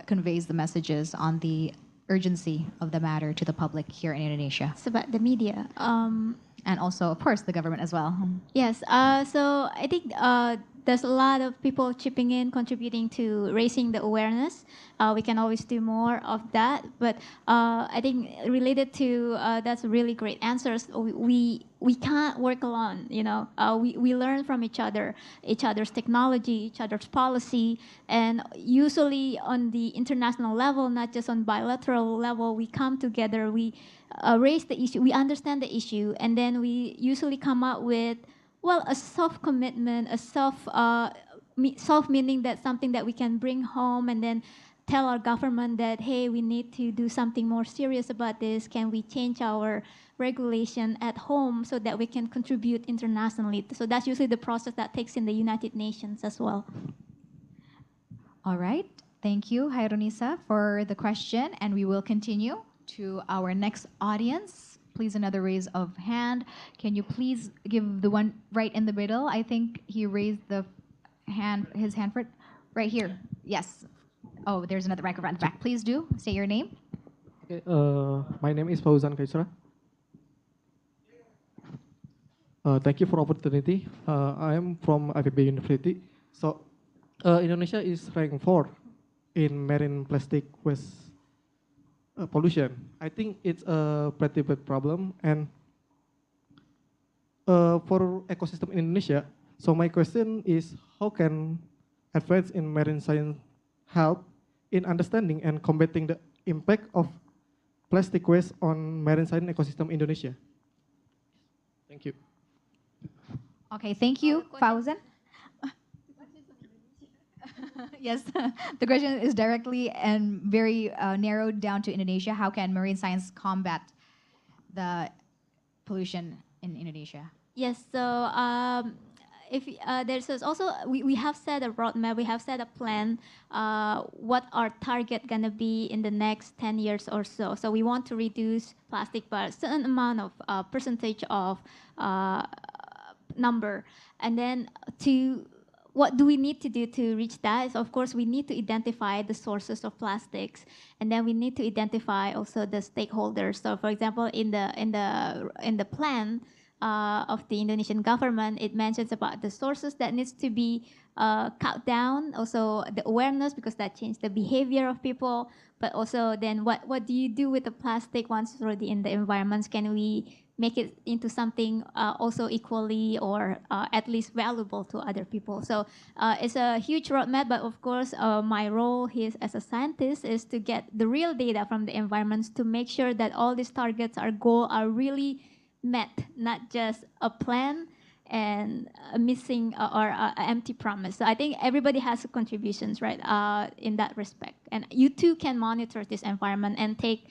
conveys the messages on the urgency of the matter to the public here in Indonesia? It's about the media. And also, of course, the government as well. Yes. So I think there's a lot of people chipping in, contributing to raising the awareness. We can always do more of that. But I think related to that's really great answers. We can't work alone. We learn from each other's technology, each other's policy, and usually on the international level, not just on bilateral level, we come together. We raise the issue. We understand the issue, and then we usually come up with a self-commitment, a self-meaning that's something that we can bring home and then tell our government that, hey, we need to do something more serious about this. Can we change our regulation at home so that we can contribute internationally? So that's usually the process that takes in the United Nations as well. All right. Thank you, Hairunisa, for the question. And we will continue to our next audience. Please, another raise of hand. Can you please give the one right in the middle? I think he raised his hand for right here. Yes. Oh, there's another microphone at the back. Please do state your name. Okay, my name is Fauzan Kaisra. Thank you for opportunity. I am from IPB University. So, Indonesia is ranked 4 in marine plastic waste pollution. I think it's a pretty big problem, and for ecosystem in Indonesia. So my question is, how can advance in marine science help in understanding and combating the impact of plastic waste on marine science ecosystem Indonesia? Thank you. Okay, thank you, Fauzan. Yes, the question is directly and very narrowed down to Indonesia. How can marine science combat the pollution in Indonesia? Yes, so if there's also we have set a roadmap, we have set a plan. What our target gonna be in the next 10 years or so? So we want to reduce plastic by a certain amount of percentage of number, and then what do we need to do to reach that? Is of course we need to identify the sources of plastics, and then we need to identify also the stakeholders. So, for example, in the plan of the Indonesian government, it mentions about the sources that needs to be cut down. Also, the awareness, because that changed the behavior of people. But also, then what do you do with the plastic once it's already in the environments? Can we make it into something also equally or at least valuable to other people? So it's a huge roadmap, but of course my role here as a scientist is to get the real data from the environments to make sure that all these targets, our goal, are really met, not just a plan and a missing or a empty promise. So I think everybody has contributions, right, in that respect. And you too can monitor this environment and take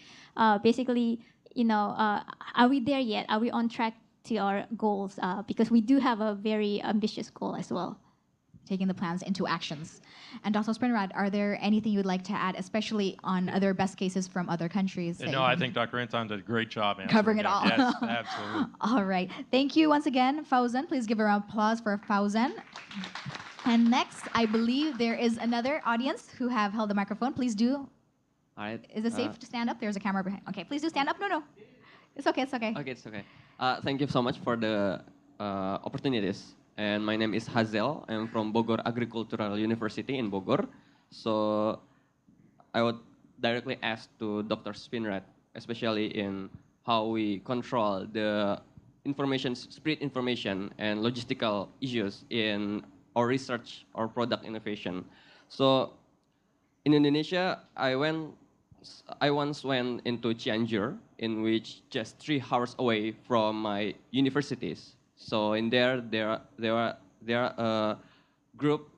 basically, are we there yet? Are we on track to our goals? Because we do have a very ambitious goal as well. Taking the plans into actions. And Dr. Spinrad, are there anything you would like to add, especially on other best cases from other countries? No, I think Dr. Anton did a great job answering covering it that. all. Yes, absolutely. All right. Thank you once again, Fauzan. Please give a round of applause for Fauzan. And next, I believe there is another audience who have held the microphone. Please do. All right. Is it safe to stand up? There's a camera behind. Okay, please do stand up. No. It's okay, it's okay. Okay, it's okay. Thank you so much for the opportunities. And my name is Hazel. I'm from Bogor Agricultural University in Bogor. So I would directly ask to Dr. Spinrad, especially in how we control the spread information and logistical issues in our research or product innovation. So in Indonesia, I once went into Cianjur, in which just 3 hours away from my universities. So in there are a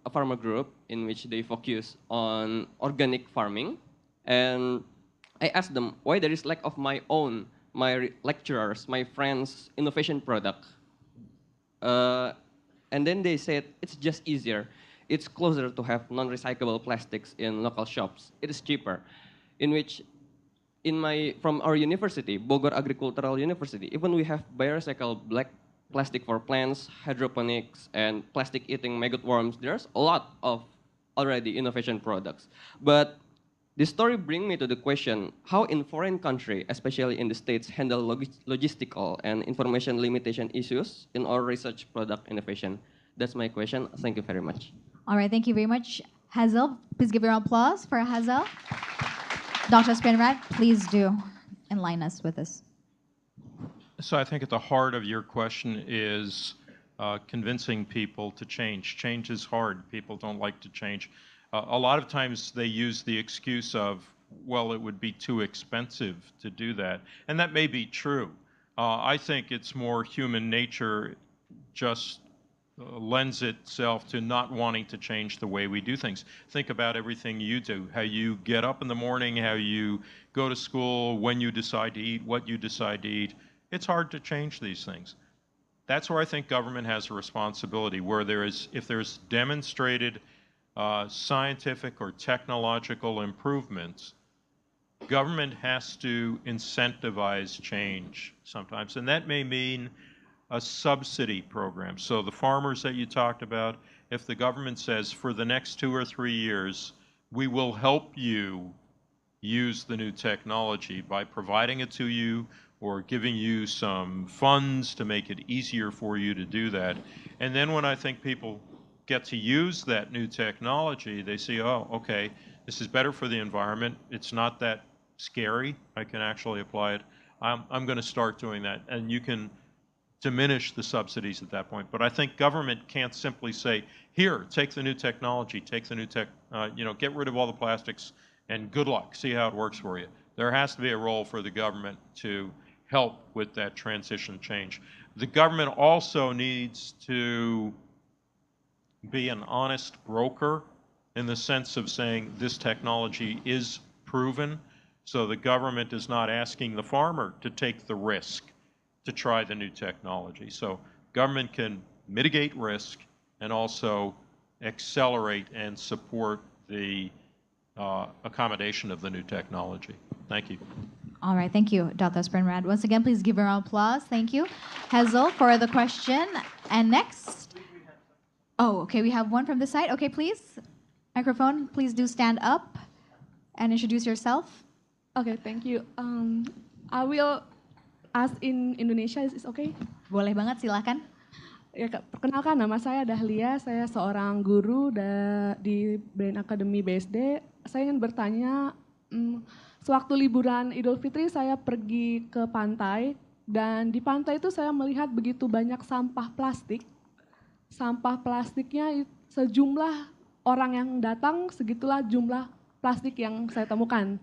farmer group in which they focus on organic farming, and I asked them why there is lack of my lecturers, my friends' innovation product, and then they said it's just easier. It's closer to have non-recyclable plastics in local shops. It is cheaper, in which from our university, Bogor Agricultural University, even we have biorecycled black plastic for plants, hydroponics, and plastic eating maggot worms. There's a lot of already innovation products. But this story brings me to the question, how in foreign country, especially in the States, handle logistical and information limitation issues in our research product innovation. That's my question. Thank you very much. All right, thank you very much, Hazel. Please give a round of applause for Hazel. Dr. Spinrad, please do enlighten us with this. So I think at the heart of your question is convincing people to change. Change is hard. People don't like to change. A lot of times they use the excuse of, well, it would be too expensive to do that. And that may be true. I think it's more human nature just lends itself to not wanting to change the way we do things. Think about everything you do, how you get up in the morning, how you go to school, when you decide to eat, what you decide to eat. It's hard to change these things. That's where I think government has a responsibility, where if there's demonstrated scientific or technological improvements, government has to incentivize change sometimes. And that may mean a subsidy program. So the farmers that you talked about, if the government says for the next 2 or 3 years, we will help you use the new technology by providing it to you or giving you some funds to make it easier for you to do that. And then when I think people get to use that new technology, they see, oh, okay, this is better for the environment. It's not that scary. I can actually apply it. I'm going to start doing that. And you can diminish the subsidies at that point. But I think government can't simply say, here, take the new technology, take the new get rid of all the plastics and good luck, see how it works for you. There has to be a role for the government to help with that transition change. The government also needs to be an honest broker in the sense of saying this technology is proven, so the government is not asking the farmer to take the risk to try the new technology. So government can mitigate risk and also accelerate and support the accommodation of the new technology. Thank you. All right, thank you, Dr. Spinrad. Once again, please give a round of applause. Thank you, Hazel, for the question. And next, oh, okay, we have one from this side. Okay, please, microphone, please do stand up and introduce yourself. Okay, thank you. I will ask in Indonesia, is it okay? Boleh banget, silakan. Ya, perkenalkan, nama saya Dahlia, saya seorang guru di Brain Academy BSD. Saya ingin bertanya, sewaktu liburan Idul Fitri saya pergi ke pantai, dan di pantai itu saya melihat begitu banyak sampah plastik. Sampah plastiknya sejumlah orang yang datang, segitulah jumlah plastik yang saya temukan.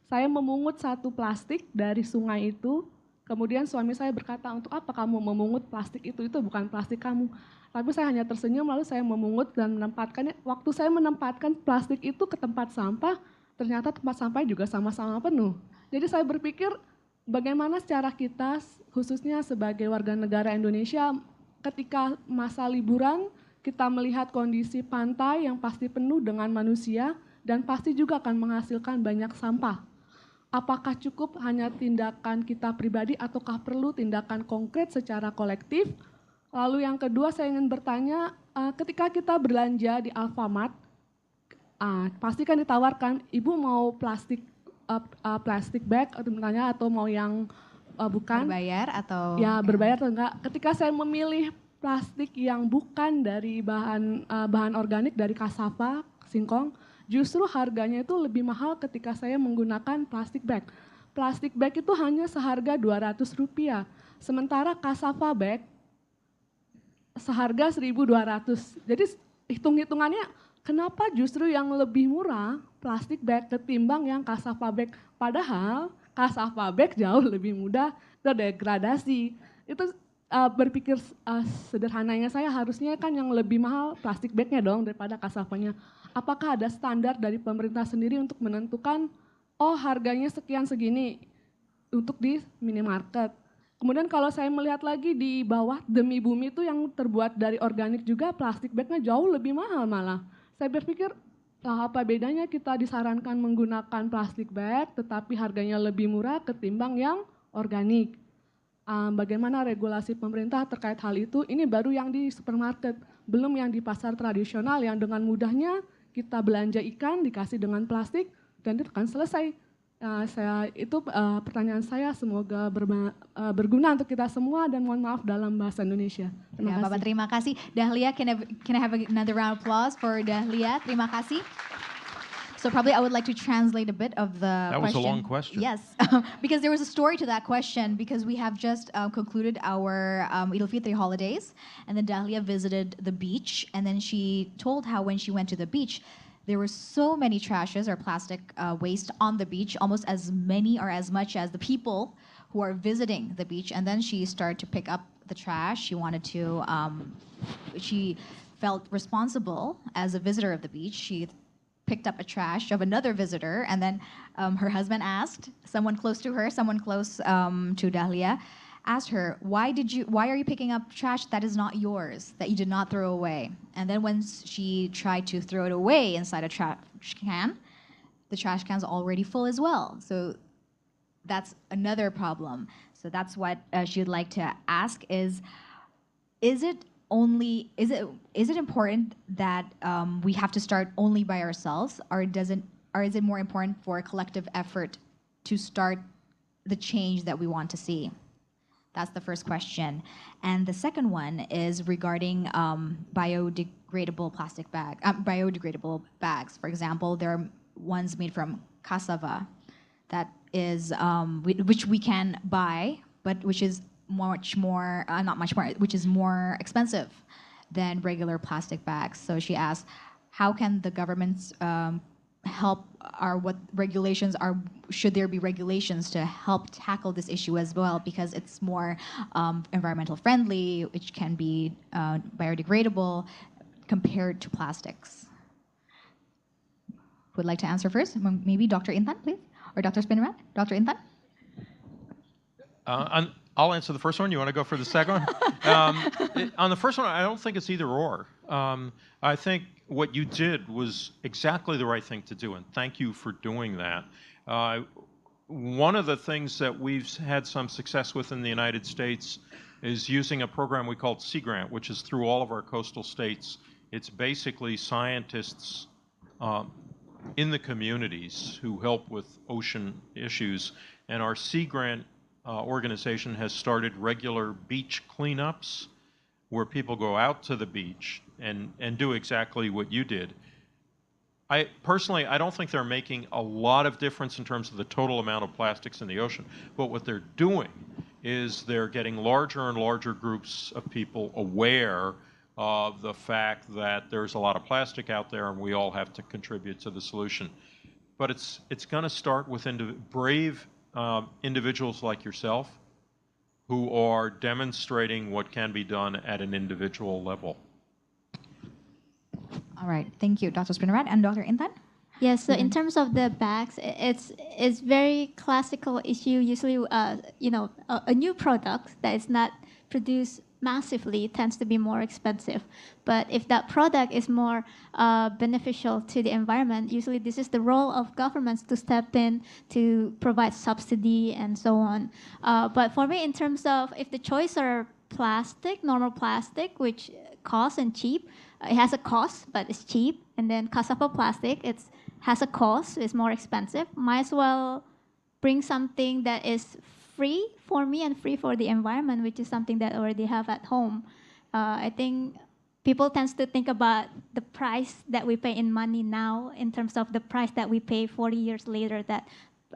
Saya memungut satu plastik dari sungai itu, kemudian suami saya berkata, untuk apa kamu memungut plastik itu bukan plastik kamu. Tapi saya hanya tersenyum, lalu saya memungut dan menempatkannya. Waktu saya menempatkan plastik itu ke tempat sampah, ternyata tempat sampah juga sama-sama penuh. Jadi saya berpikir, bagaimana secara kita, khususnya sebagai warga negara Indonesia, ketika masa liburan, kita melihat kondisi pantai yang pasti penuh dengan manusia, dan pasti juga akan menghasilkan banyak sampah. Apakah cukup hanya tindakan kita pribadi ataukah perlu tindakan konkret secara kolektif? Lalu yang kedua saya ingin bertanya, ketika kita belanja di Alfamart, pasti kan ditawarkan, ibu mau plastik bag atau mau yang bukan? Berbayar atau? Ya, berbayar atau enggak. Ketika saya memilih plastik yang bukan dari bahan organik, dari cassava, singkong, justru harganya itu lebih mahal ketika saya menggunakan plastik bag. Plastik bag itu hanya seharga Rp200. Sementara cassava bag seharga 1.200. Jadi hitung-hitungannya kenapa justru yang lebih murah plastik bag ketimbang yang cassava bag. Padahal cassava bag jauh lebih mudah terdegradasi. Itu berpikir sederhananya saya harusnya kan yang lebih mahal plastik bagnya dong daripada cassavanya. Apakah ada standar dari pemerintah sendiri untuk menentukan, oh harganya sekian segini untuk di minimarket. Kemudian kalau saya melihat lagi di bawah Demi Bumi itu yang terbuat dari organik juga plastik bagnya jauh lebih mahal malah. Saya berpikir, apa bedanya kita disarankan menggunakan plastik bag tetapi harganya lebih murah ketimbang yang organik. Bagaimana regulasi pemerintah terkait hal itu, ini baru yang di supermarket, belum yang di pasar tradisional yang dengan mudahnya kita belanja ikan dikasih dengan plastik dan itu akan selesai. Pertanyaan saya semoga berguna untuk kita semua dan mohon maaf dalam bahasa Indonesia. Terima kasih. Bapak, terima kasih. Dahlia, can I have another round of applause for Dahlia? Terima kasih. So probably I would like to translate a bit of the That was a long question. Yes, because there was a story to that question because we have just concluded our Idul Fitri holidays, and then Dahlia visited the beach, and then she told how when she went to the beach, there were so many trashes or plastic waste on the beach, almost as many or as much as the people who are visiting the beach, and then she started to pick up the trash. She wanted to, she felt responsible as a visitor of the beach. She picked up a trash of another visitor, and then her husband asked, someone close to her, someone close to Dahlia, asked her, why are you picking up trash that is not yours, that you did not throw away? And then when she tried to throw it away inside a trash can, the trash can's already full as well. So that's another problem. So that's what she would like to ask is it important that we have to start only by ourselves, or is it more important for a collective effort to start the change that we want to see? That's the first question. And the second one is regarding biodegradable biodegradable bags. For example, there are ones made from cassava that is which we can buy, but which is which is more expensive than regular plastic bags. So she asked, how can the governments help, or what regulations are, should there be regulations to help tackle this issue as well, because it's more environmental friendly, which can be biodegradable compared to plastics. Who would like to answer first? Maybe Dr. Intan, please, or Dr. Spinrad? Dr. Intan? I'll answer the first one. You want to go for the second one? On the first one, I don't think it's either or. I think what you did was exactly the right thing to do, and thank you for doing that. One of the things that we've had some success with in the United States is using a program we call Sea Grant, which is through all of our coastal states. It's basically scientists in the communities who help with ocean issues, and our Sea Grant organization has started regular beach cleanups where people go out to the beach and do exactly what you did. Personally, I don't think they're making a lot of difference in terms of the total amount of plastics in the ocean, but what they're doing is they're getting larger and larger groups of people aware of the fact that there's a lot of plastic out there and we all have to contribute to the solution. But it's going to start with brave individuals like yourself who are demonstrating what can be done at an individual level. All right, thank you, Dr. Spinrad. And Dr. Intan? Yes, so in terms of the bags, it's very classical issue. Usually, a new product that is not produced massively tends to be more expensive. But if that product is more beneficial to the environment, usually this is the role of governments to step in to provide subsidy and so on. But for me, in terms of if the choice are plastic, normal plastic, which costs and cheap, it has a cost, but it's cheap. And then cassava plastic, it has a cost, it's more expensive. Might as well bring something that is free for me and free for the environment, which is something that I already have at home. I think people tend to think about the price that we pay in money now in terms of the price that we pay 40 years later that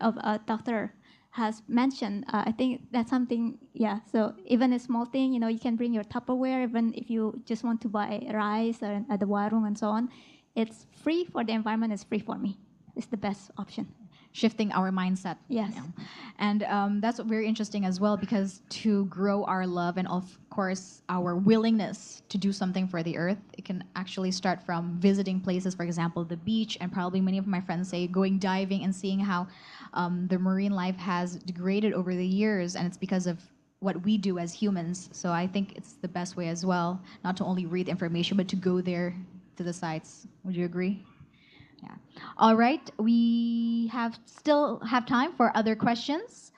a doctor has mentioned. I think that's something, yeah. So even a small thing, you can bring your Tupperware, even if you just want to buy rice or at the warung and so on. It's free for the environment, it's free for me. It's the best option. Shifting our mindset. Yes. And that's very interesting as well, because to grow our love and of course our willingness to do something for the earth, it can actually start from visiting places, for example, the beach, and probably many of my friends say going diving and seeing how the marine life has degraded over the years, and it's because of what we do as humans. So I think it's the best way as well, not to only read information, but to go there to the sites. Would you agree? Yeah. All right, we still have time for other questions.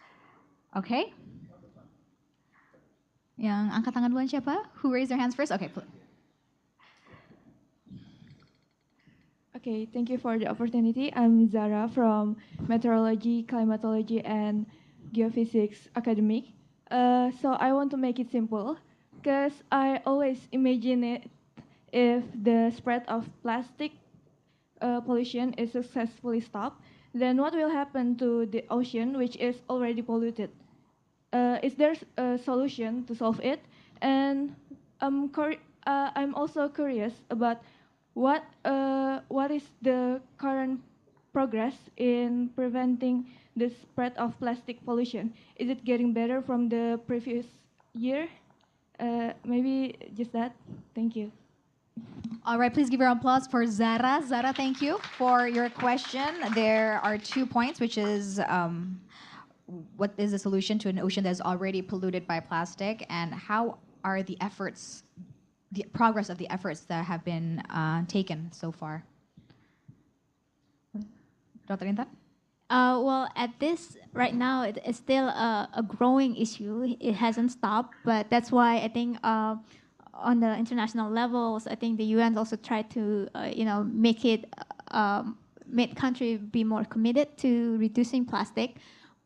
Okay. Yang angkat tangan duluan siapa? Who raised their hands first? Okay. Okay, thank you for the opportunity. I'm Zara from Meteorology, Climatology, and Geophysics Academic. So I want to make it simple, because I always imagine it if the spread of plastic pollution is successfully stopped, then what will happen to the ocean, which is already polluted? Is there a solution to solve it? And I'm also curious about what is the current progress in preventing the spread of plastic pollution? Is it getting better from the previous year? Maybe just that. Thank you. All right, please give your applause for Zara. Zara, thank you for your question. There are 2 points, which is what is the solution to an ocean that is already polluted by plastic, and how are the efforts, the progress of the efforts that have been taken so far? Dr. Intan? Well, at this right now, it's still a growing issue. It hasn't stopped, but that's why I think on the international levels, I think the UN also tried to make country be more committed to reducing plastic.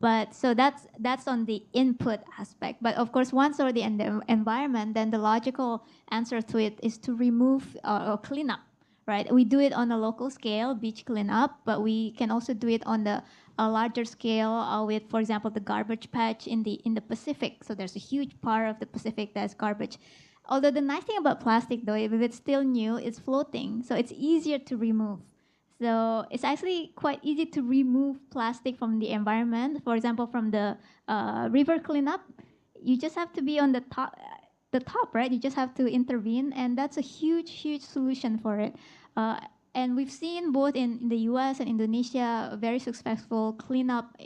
But so that's on the input aspect. But of course, once already in the environment, then the logical answer to it is to remove or clean up. Right? We do it on a local scale, beach cleanup, but we can also do it on a larger scale with, for example, the garbage patch in the Pacific. So there's a huge part of the Pacific that's garbage. Although the nice thing about plastic, though, if it's still new, it's floating, so it's easier to remove. So it's actually quite easy to remove plastic from the environment. For example, from the river cleanup, you just have to be on the top, right? You just have to intervene, and that's a huge, huge solution for it. And we've seen both in the U.S. and Indonesia a very successful cleanup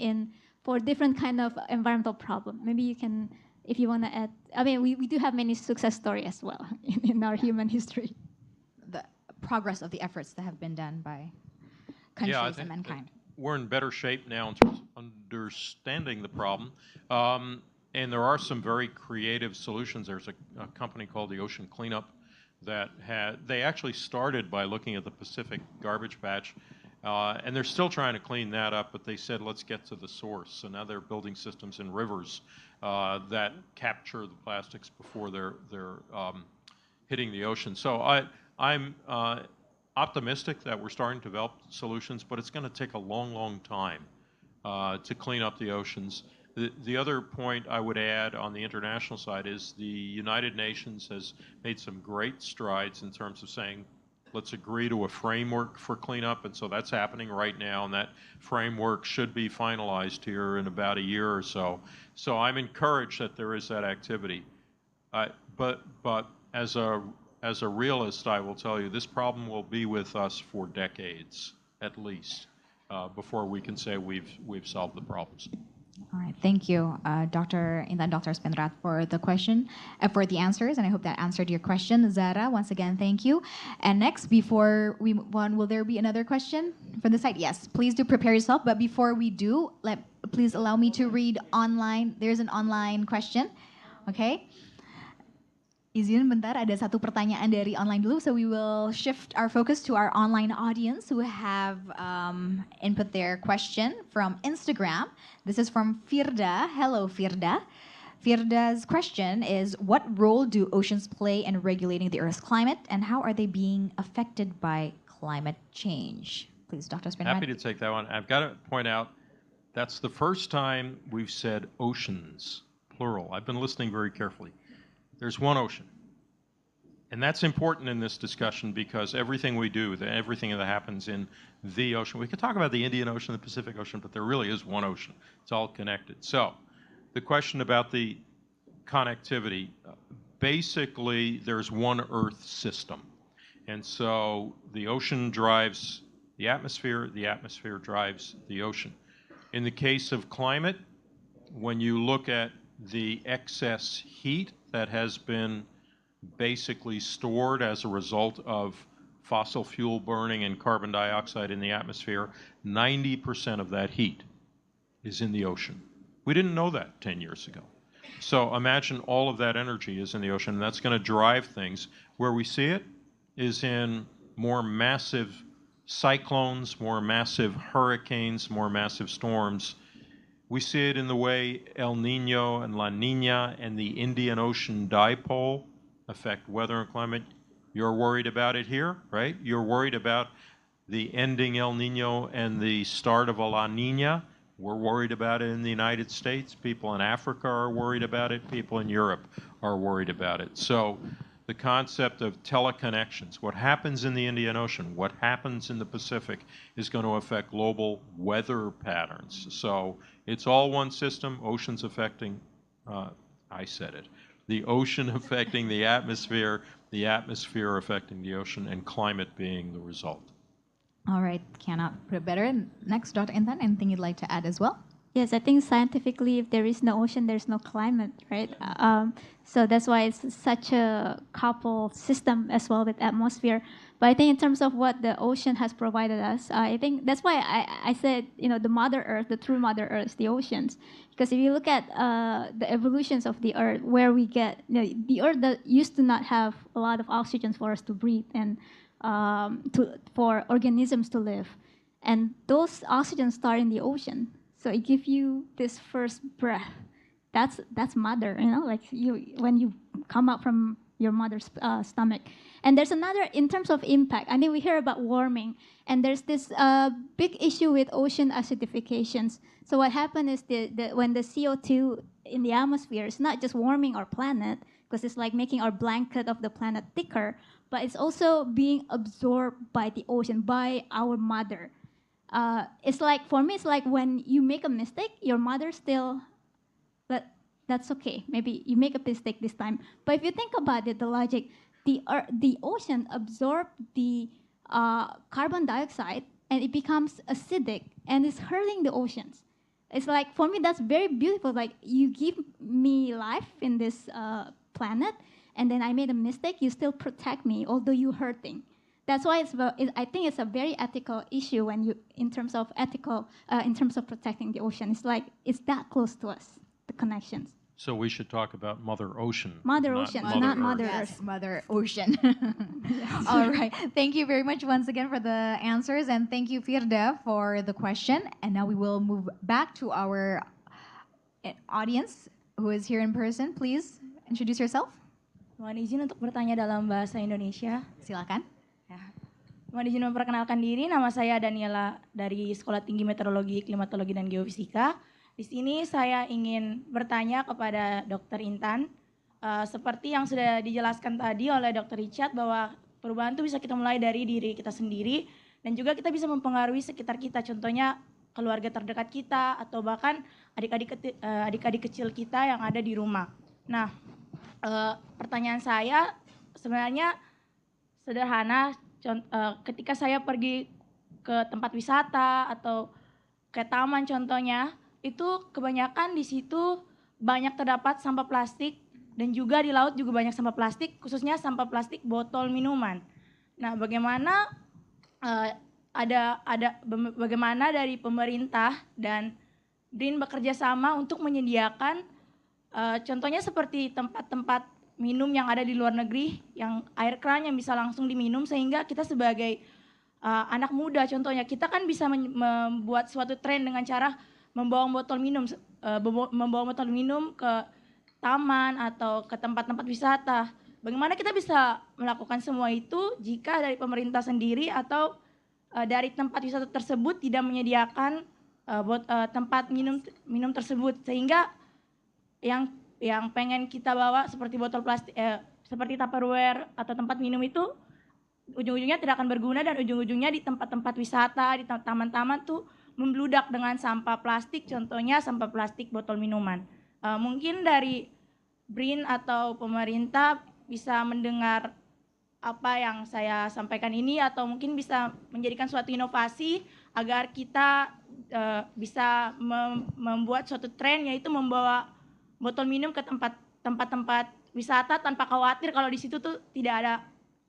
for different kind of environmental problem. Maybe you can, if you want to add. I mean, we do have many success stories as well in our human history. The progress of the efforts that have been done by countries and mankind. We're in better shape now in terms of understanding the problem. And there are some very creative solutions. There's a company called the Ocean Cleanup that they actually started by looking at the Pacific garbage patch, and they're still trying to clean that up, but they said, let's get to the source. So now they're building systems in rivers that capture the plastics before they're hitting the ocean. So I'm optimistic that we're starting to develop solutions, but it's going to take a long, long time to clean up the oceans. The other point I would add on the international side is the United Nations has made some great strides in terms of saying, let's agree to a framework for cleanup, and so that's happening right now, and that framework should be finalized here in about a year or so. So I'm encouraged that there is that activity. But as a realist, I will tell you, this problem will be with us for decades, at least, before we can say we've solved the problems. All right, thank you, Dr. Intan, Dr. Spinrad, for the question, for the answers, and I hope that answered your question. Zara, once again, thank you. And next, before we move on, will there be another question from the side? Yes, please do prepare yourself, but before we do, please allow me to read online. There's an online question, okay? Izin bentar, ada satu pertanyaan dari online dulu, so we will shift our focus to our online audience who have input their question from Instagram. This is from Firda. Hello, Firda. Firda's question is, what role do oceans play in regulating the Earth's climate, and how are they being affected by climate change? Please, Dr. Spinrad. Happy to take that one. I've got to point out, that's the first time we've said oceans, plural. I've been listening very carefully. There's one ocean. And that's important in this discussion because everything we do, everything that happens in the ocean, we could talk about the Indian Ocean, the Pacific Ocean, but there really is one ocean. It's all connected. So the question about the connectivity, basically there's one Earth system. And so the ocean drives the atmosphere drives the ocean. In the case of climate, when you look at the excess heat that has been basically stored as a result of fossil fuel burning and carbon dioxide in the atmosphere, 90% of that heat is in the ocean. We didn't know that 10 years ago. So imagine all of that energy is in the ocean, and that's going to drive things. Where we see it is in more massive cyclones, more massive hurricanes, more massive storms. We see it in the way El Nino and La Nina and the Indian Ocean dipole affect weather and climate. You're worried about it here, right? You're worried about the ending El Nino and the start of a La Nina. We're worried about it in the United States. People in Africa are worried about it. People in Europe are worried about it. So the concept of teleconnections, what happens in the Indian Ocean, what happens in the Pacific, is going to affect global weather patterns. So it's all one system, oceans affecting, I said it, the ocean affecting the atmosphere affecting the ocean, and climate being the result. All right, cannot put it better. Next, Dr. Intan, anything you'd like to add as well? Yes, I think scientifically, if there is no ocean, there's no climate, right? So that's why it's such a coupled system as well with atmosphere. But I think in terms of what the ocean has provided us, I think that's why I said, the Mother Earth, the true Mother Earth, the oceans. Because if you look at the evolutions of the Earth, where we get, the Earth that used to not have a lot of oxygen for us to breathe and for organisms to live. And those oxygen start in the ocean. So it gives you this first breath. That's mother, like when you come out from your mother's stomach. And there's another, in terms of impact, I think we hear about warming, and there's this big issue with ocean acidifications. So what happened is when the CO2 in the atmosphere is not just warming our planet, because it's like making our blanket of the planet thicker, but it's also being absorbed by the ocean, by our mother. It's like, for me, it's like when you make a mistake, your mother still, but that's okay. Maybe you make a mistake this time. But if you think about it, the logic, the ocean absorbs the carbon dioxide and it becomes acidic and it's hurting the oceans. It's like, for me, that's very beautiful. Like, you give me life in this planet, and then I made a mistake, you still protect me, although you're hurting. That's why I think it's a very ethical issue in terms of protecting the ocean. It's like, it's that close to us, the connections. So we should talk about Mother Ocean. Mother Ocean, not Mother Earth. Yes, Mother Ocean. All right. Thank you very much once again for the answers, and thank you, Firda, for the question. And now we will move back to our audience who is here in person. Please introduce yourself. Mohon izin untuk bertanya dalam bahasa Indonesia. Silakan. Ya. Mohon izin memperkenalkan diri, nama saya Daniela dari Sekolah Tinggi Meteorologi, Klimatologi, dan Geofisika. Di sini saya ingin bertanya kepada Dr. Intan, seperti yang sudah dijelaskan tadi oleh Dr. Richard, bahwa perubahan itu bisa kita mulai dari diri kita sendiri, dan juga kita bisa mempengaruhi sekitar kita, contohnya keluarga terdekat kita, atau bahkan adik-adik kecil kita yang ada di rumah. Nah, pertanyaan saya sebenarnya sederhana, ketika saya pergi ke tempat wisata atau ke taman contohnya, itu kebanyakan di situ banyak terdapat sampah plastik, dan juga di laut juga banyak sampah plastik, khususnya sampah plastik botol minuman. Nah, bagaimana bagaimana dari pemerintah dan BRIN bekerja sama untuk menyediakan contohnya seperti tempat-tempat minum yang ada di luar negeri, yang air keran yang bisa langsung diminum, sehingga kita sebagai anak muda contohnya, kita kan bisa membuat suatu tren dengan cara membawa botol minum ke taman atau ke tempat-tempat wisata. Bagaimana kita bisa melakukan semua itu jika dari pemerintah sendiri atau dari tempat wisata tersebut tidak menyediakan tempat minum tersebut, sehingga yang pengen kita bawa seperti botol plastik, seperti Tupperware atau tempat minum itu ujung-ujungnya tidak akan berguna, dan ujung-ujungnya di tempat-tempat wisata, di taman-taman tuh membludak dengan sampah plastik, contohnya sampah plastik botol minuman. Mungkin dari BRIN atau pemerintah bisa mendengar apa yang saya sampaikan ini, atau mungkin bisa menjadikan suatu inovasi agar kita bisa membuat suatu tren, yaitu membawa botol minum ke tempat-tempat wisata tanpa khawatir kalau di situ tuh tidak ada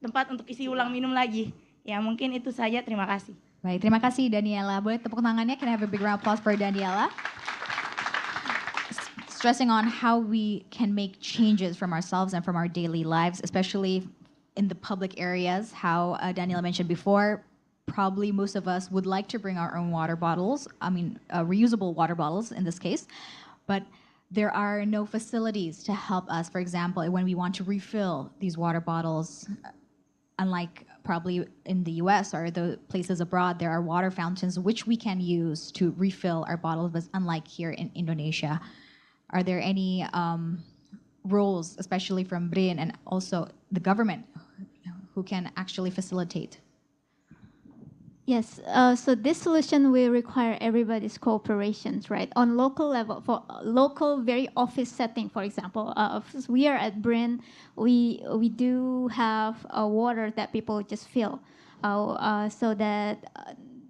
tempat untuk isi ulang minum lagi. Ya, mungkin itu saja. Terima kasih. Baik, terima kasih Daniela. Boleh tepuk tangannya? Can I have a big round of applause for Daniela? Stressing on how we can make changes from ourselves and from our daily lives, especially in the public areas. How Daniela mentioned before, probably most of us would like to bring our own water bottles, reusable water bottles in this case, but there are no facilities to help us. For example, when we want to refill these water bottles, unlike probably in the US or the places abroad, there are water fountains which we can use to refill our bottles, but unlike here in Indonesia. Are there any roles, especially from BRIN and also the government, who can actually facilitate? Yes, so this solution will require everybody's cooperation, right? On local level, for local, very office setting, for example, we are at BRIN, we do have water that people just fill, so that,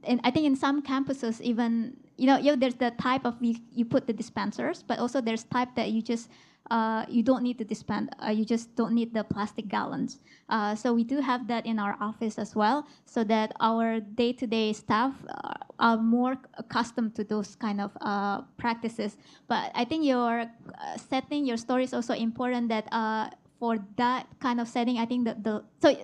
and I think in some campuses even, there's the type of you put the dispensers, but also there's type that you just you don't need to dispense. You just don't need the plastic gallons. So we do have that in our office as well, so that our day-to-day staff are more accustomed to those kind of practices. But I think your setting, your story is also important. That for that kind of setting, I think that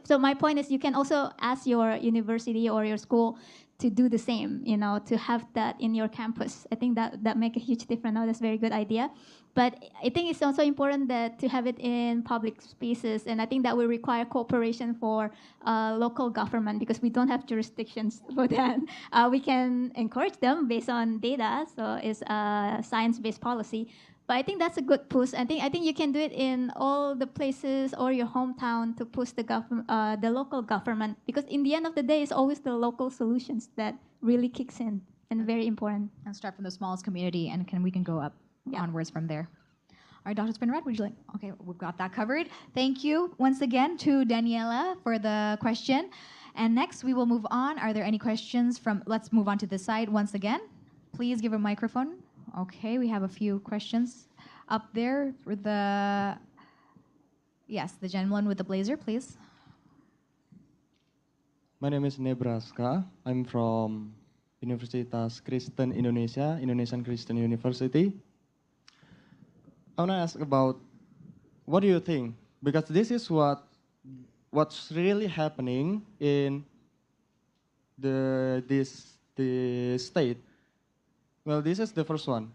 so my point is, you can also ask your university or your school to do the same, to have that in your campus. I think that make a huge difference. That's a very good idea. But I think it's also important that to have it in public spaces, and I think that will require cooperation for local government, because we don't have jurisdictions for that. We can encourage them based on data, so it's a science-based policy. But I think that's a good push. I think you can do it in all the places or your hometown to push the local government, because in the end of the day, it's always the local solutions that really kicks in, and very important. And start from the smallest community, and we can go up onwards from there. All right, Dr. Spinrad, would you like? Okay, we've got that covered. Thank you once again to Daniela for the question. And next, we will move on. Are there any questions from? Let's move on to this side once again. Please give a microphone. Okay, we have a few questions up there for the. Yes, the gentleman with the blazer, please. My name is Nebraska. I'm from Universitas Kristen Indonesia, Indonesian Christian University. I want to ask about, what do you think? Because this is what's really happening in this state. Well, this is the first one.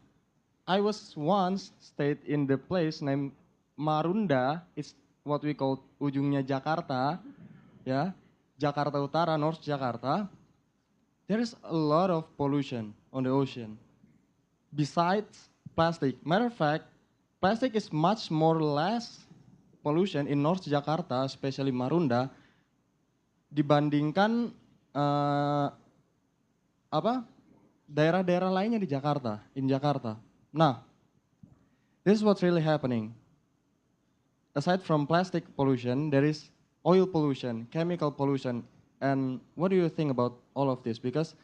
I was once stayed in the place named Marunda. It's what we call ujungnya Jakarta, yeah, Jakarta Utara, North Jakarta. There is a lot of pollution on the ocean. Besides plastic, matter of fact, plastic is much more less pollution in North Jakarta, especially Marunda, dibandingkan daerah-daerah lainnya di Jakarta, in Jakarta. Nah, this is what's really happening. Aside from plastic pollution, there is oil pollution, chemical pollution, and what do you think about all of this? Because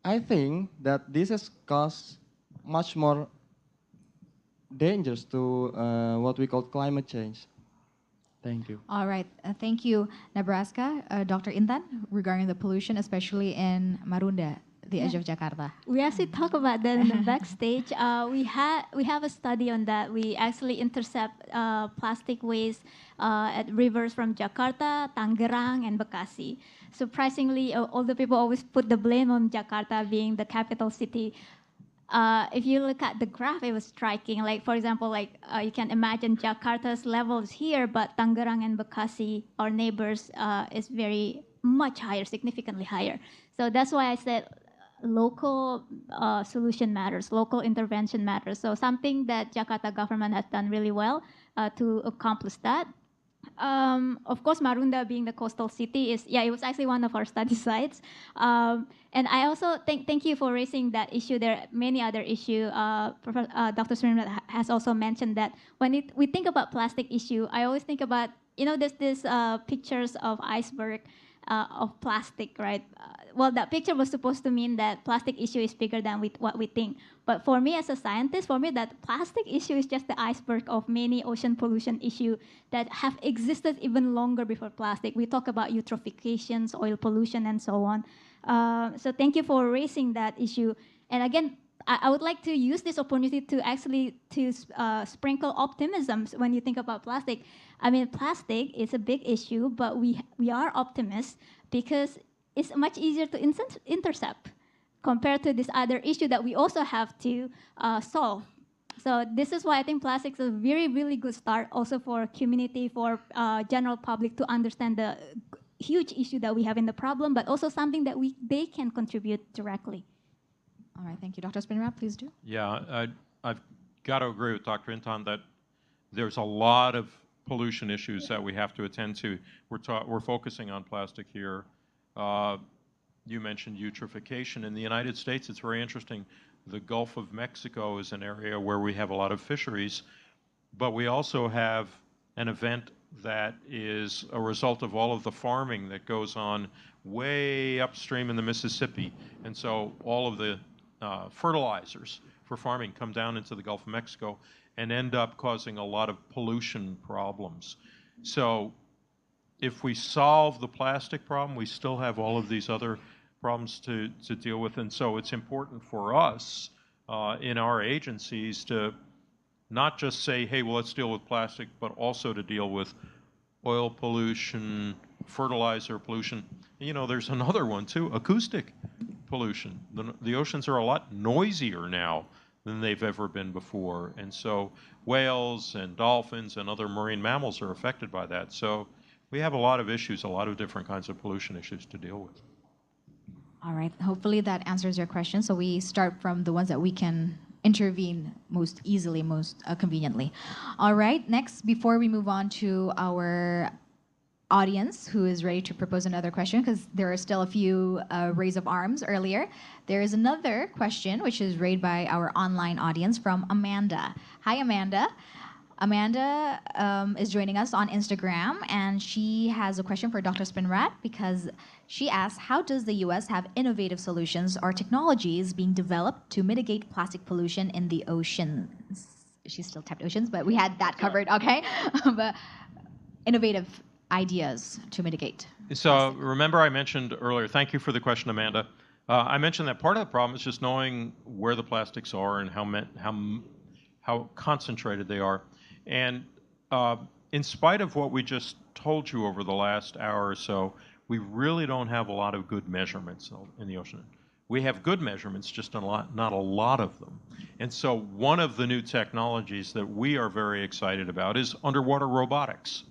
I think that this has caused much more dangers to what we call climate change. Thank you. All right, thank you, Nebraska. Dr. Intan, regarding the pollution, especially in Marunda, the edge of Jakarta. We actually talk about that in the backstage. We have a study on that. We actually intercept plastic waste at rivers from Jakarta, Tangerang, and Bekasi. Surprisingly, all the people always put the blame on Jakarta being the capital city. If you look at the graph, it was striking. Like, for example, you can imagine Jakarta's levels here, but Tangerang and Bekasi, our neighbors, is very much higher, significantly higher. So that's why I said local solution matters, local intervention matters. So something that Jakarta government has done really well to accomplish that. Of course, Marunda being the coastal city it was actually one of our study sites. And I also thank you for raising that issue. There are many other issues. Dr. Spinrad has also mentioned that when we think about plastic issue, I always think about, there's this pictures of iceberg of plastic, right? Well, that picture was supposed to mean that plastic issue is bigger than what we think. But for me as a scientist, that plastic issue is just the iceberg of many ocean pollution issues that have existed even longer before plastic. We talk about eutrophications, oil pollution, and so on. So thank you for raising that issue. And again, I would like to use this opportunity to actually sprinkle optimism when you think about plastic. I mean, plastic is a big issue, but we are optimists because it's much easier to intercept compared to this other issue that we also have to solve. So this is why I think plastics is a very, really good start also for community, for general public to understand the huge issue that we have in the problem, but also something that they can contribute directly. All right, thank you. Dr. Spinrad, please do. Yeah, I've got to agree with Dr. Intan that there's a lot of pollution issues that we have to attend to. We're focusing on plastic here. You mentioned eutrophication. In the United States, it's very interesting. The Gulf of Mexico is an area where we have a lot of fisheries, but we also have an event that is a result of all of the farming that goes on way upstream in the Mississippi. And so all of the fertilizers for farming come down into the Gulf of Mexico and end up causing a lot of pollution problems. So if we solve the plastic problem, we still have all of these other problems to deal with. And so it's important for us in our agencies to not just say, hey, well, let's deal with plastic, but also to deal with oil pollution, fertilizer pollution. You know, there's another one too, acoustic pollution. The oceans are a lot noisier now than they've ever been before. And so whales and dolphins and other marine mammals are affected by that. So we have a lot of issues, a lot of different kinds of pollution issues to deal with. All right, hopefully that answers your question. So we start from the ones that we can intervene most easily, most conveniently. All right, next, before we move on to our audience who is ready to propose another question, because there are still a few raise of arms earlier, there is another question which is raised by our online audience from Amanda. Hi, Amanda. Amanda is joining us on Instagram, and she has a question for Dr. Spinrad because she asks, how does the U.S. have innovative solutions or technologies being developed to mitigate plastic pollution in the oceans? She still typed oceans, but we had that covered, okay? But innovative ideas to mitigate. So remember I mentioned earlier, thank you for the question, Amanda. I mentioned that part of the problem is just knowing where the plastics are and how concentrated they are. And in spite of what we just told you over the last hour or so, we really don't have a lot of good measurements in the ocean. We have good measurements, just not a lot of them. And so one of the new technologies that we are very excited about is underwater robotics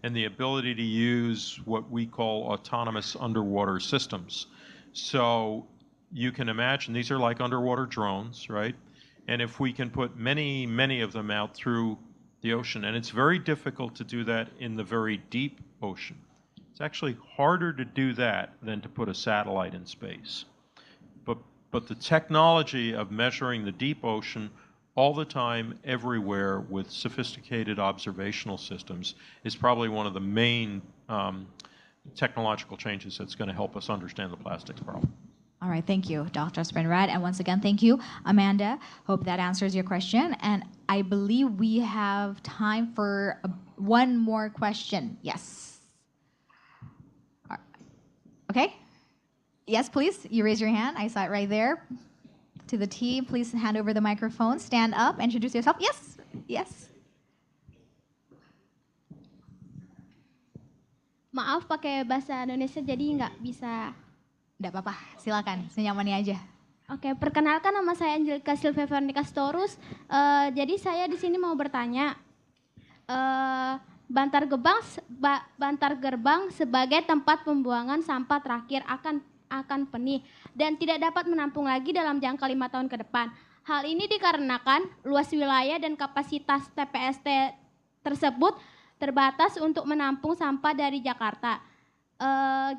and the ability to use what we call autonomous underwater systems. So you can imagine these are like underwater drones, right? And if we can put many, many of them out through the ocean, and it's very difficult to do that in the very deep ocean. It's actually harder to do that than to put a satellite in space. But the technology of measuring the deep ocean all the time, everywhere, with sophisticated observational systems is probably one of the main technological changes that's going to help us understand the plastics problem. All right, thank you, Dr. Spinrad. And once again, thank you, Amanda. Hope that answers your question. And I believe we have time for one more question. Yes. Okay. Yes, please. You raise your hand. I saw it right there. To the team, please hand over the microphone. Stand up, introduce yourself. Yes. Yes. Maaf, pakai bahasa Indonesia jadi nggak bisa. Nggak apa-apa, silakan, senyamannya aja. Oke, perkenalkan nama saya Angelica Silvia Veronica Storus. Jadi saya di sini mau bertanya, Bantar Gerbang sebagai tempat pembuangan sampah terakhir akan penuh dan tidak dapat menampung lagi dalam jangka 5 tahun ke depan. Hal ini dikarenakan luas wilayah dan kapasitas TPST tersebut terbatas untuk menampung sampah dari Jakarta.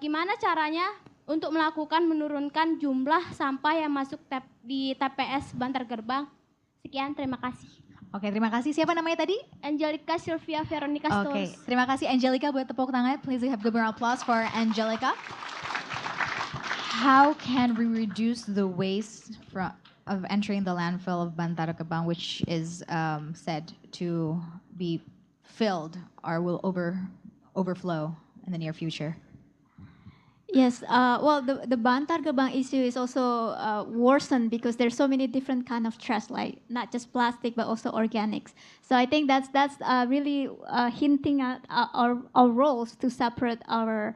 Gimana caranya untuk menurunkan jumlah sampah yang masuk di TPS Bantar Gerbang? Sekian, terima kasih. Oke, terima kasih. Siapa namanya tadi? Angelica Silvia Veronica Storus. Oke, terima kasih Angelica buat tepuk tangan. Please have a good round of applause for Angelica. How can we reduce the waste of entering the landfill of Bantar Gebang, which is said to be filled or will overflow in the near future? Yes, well, the Bantar Gebang issue is also worsened because there's so many different kind of trash, like not just plastic but also organics. So I think that's really hinting at our roles to separate our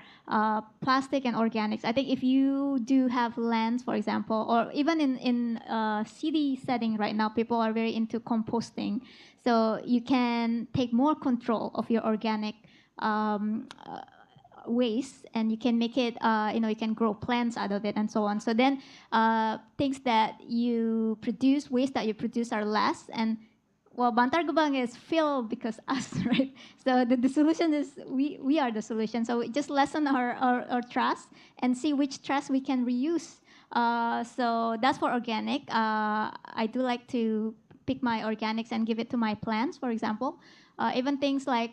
plastic and organics. I think if you do have lands, for example, or even in city setting right now, people are very into composting. So you can take more control of your organic waste, and you can make it you can grow plants out of it and so on. So then things that you produce, waste that you produce are less, and well, Bantar Gebang is filled because us, right? So the solution is we are the solution. So we just lessen our trash and see which trash we can reuse. So that's for organic. I do like to pick my organics and give it to my plants, for example. Even things like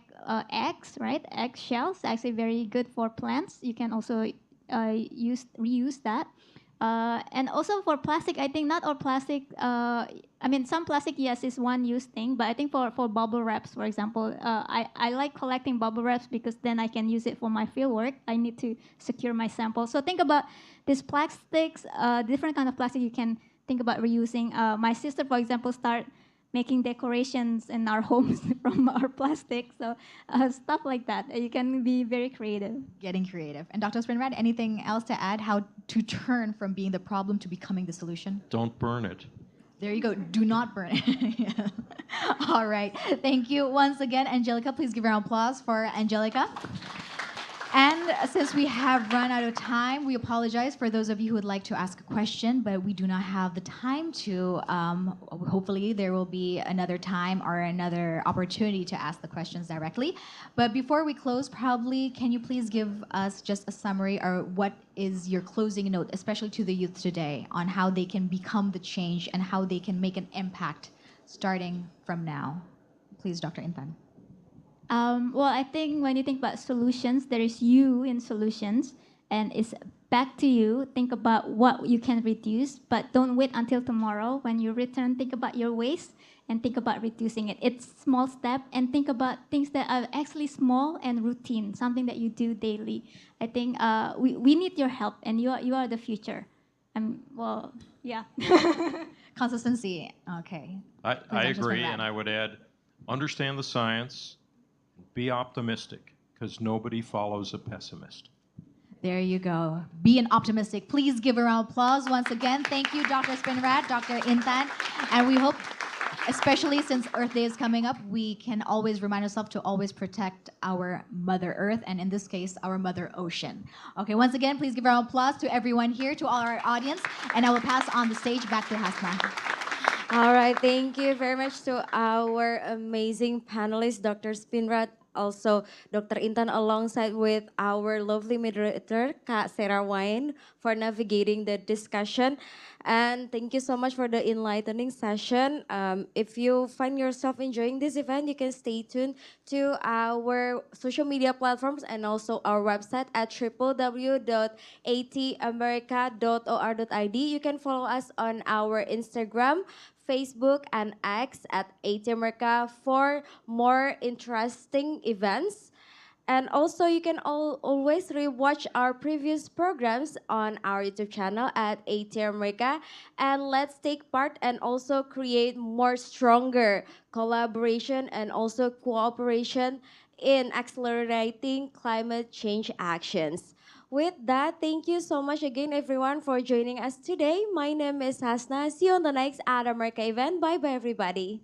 eggs, right? Egg shells, actually very good for plants. You can also reuse that. And also for plastic, I think not all plastic, I mean, some plastic, yes, is one-use thing, but I think for bubble wraps, for example, I like collecting bubble wraps because then I can use it for my field work. I need to secure my sample. So think about these plastics, different kind of plastic you can think about reusing. My sister, for example, start making decorations in our homes from our plastic. So stuff like that. You can be very creative. Getting creative. And Dr. Spinrad, anything else to add? How to turn from being the problem to becoming the solution? Don't burn it. There you go. Do not burn it. Yeah. All right. Thank you once again, Angelica. Please give a round of applause for Angelica. And since we have run out of time, we apologize for those of you who would like to ask a question, but we do not have the time to. Hopefully, there will be another time or another opportunity to ask the questions directly. But before we close, probably, can you please give us just a summary or what is your closing note, especially to the youth today, on how they can become the change and how they can make an impact starting from now? Please, Dr. Intan. Well, I think when you think about solutions, there is you in solutions, and it's back to you. Think about what you can reduce, but don't wait until tomorrow. When you return, think about your waste and think about reducing it. It's small step, and think about things that are actually small and routine, something that you do daily. I think we need your help, and you are the future. Well, yeah. Consistency. Okay. I agree, and I would add, understand the science. Be optimistic, because nobody follows a pessimist. There you go. Be an optimistic. Please give a round of applause once again. Thank you, Dr. Spinrad, Dr. Intan. And we hope, especially since Earth Day is coming up, we can always remind ourselves to always protect our Mother Earth, and in this case, our Mother Ocean. Okay, once again, please give a round of applause to everyone here, to all our audience, and I will pass on the stage back to Hasna. All right, thank you very much to our amazing panelists, Dr. Spinrad, also Dr. Intan, alongside with our lovely moderator, Kak Sarah Wine, for navigating the discussion. And thank you so much for the enlightening session. If you find yourself enjoying this event, you can stay tuned to our social media platforms and also our website at www.atamerica.or.id. You can follow us on our Instagram, Facebook, and X at ATAmerica for more interesting events. And also, you can always rewatch our previous programs on our YouTube channel at ATAmerica. And let's take part and also create more stronger collaboration and also cooperation in accelerating climate change actions. With that, thank you so much again, everyone, for joining us today. My name is Hasna. See you on the next ATAmerica event. Bye-bye, everybody.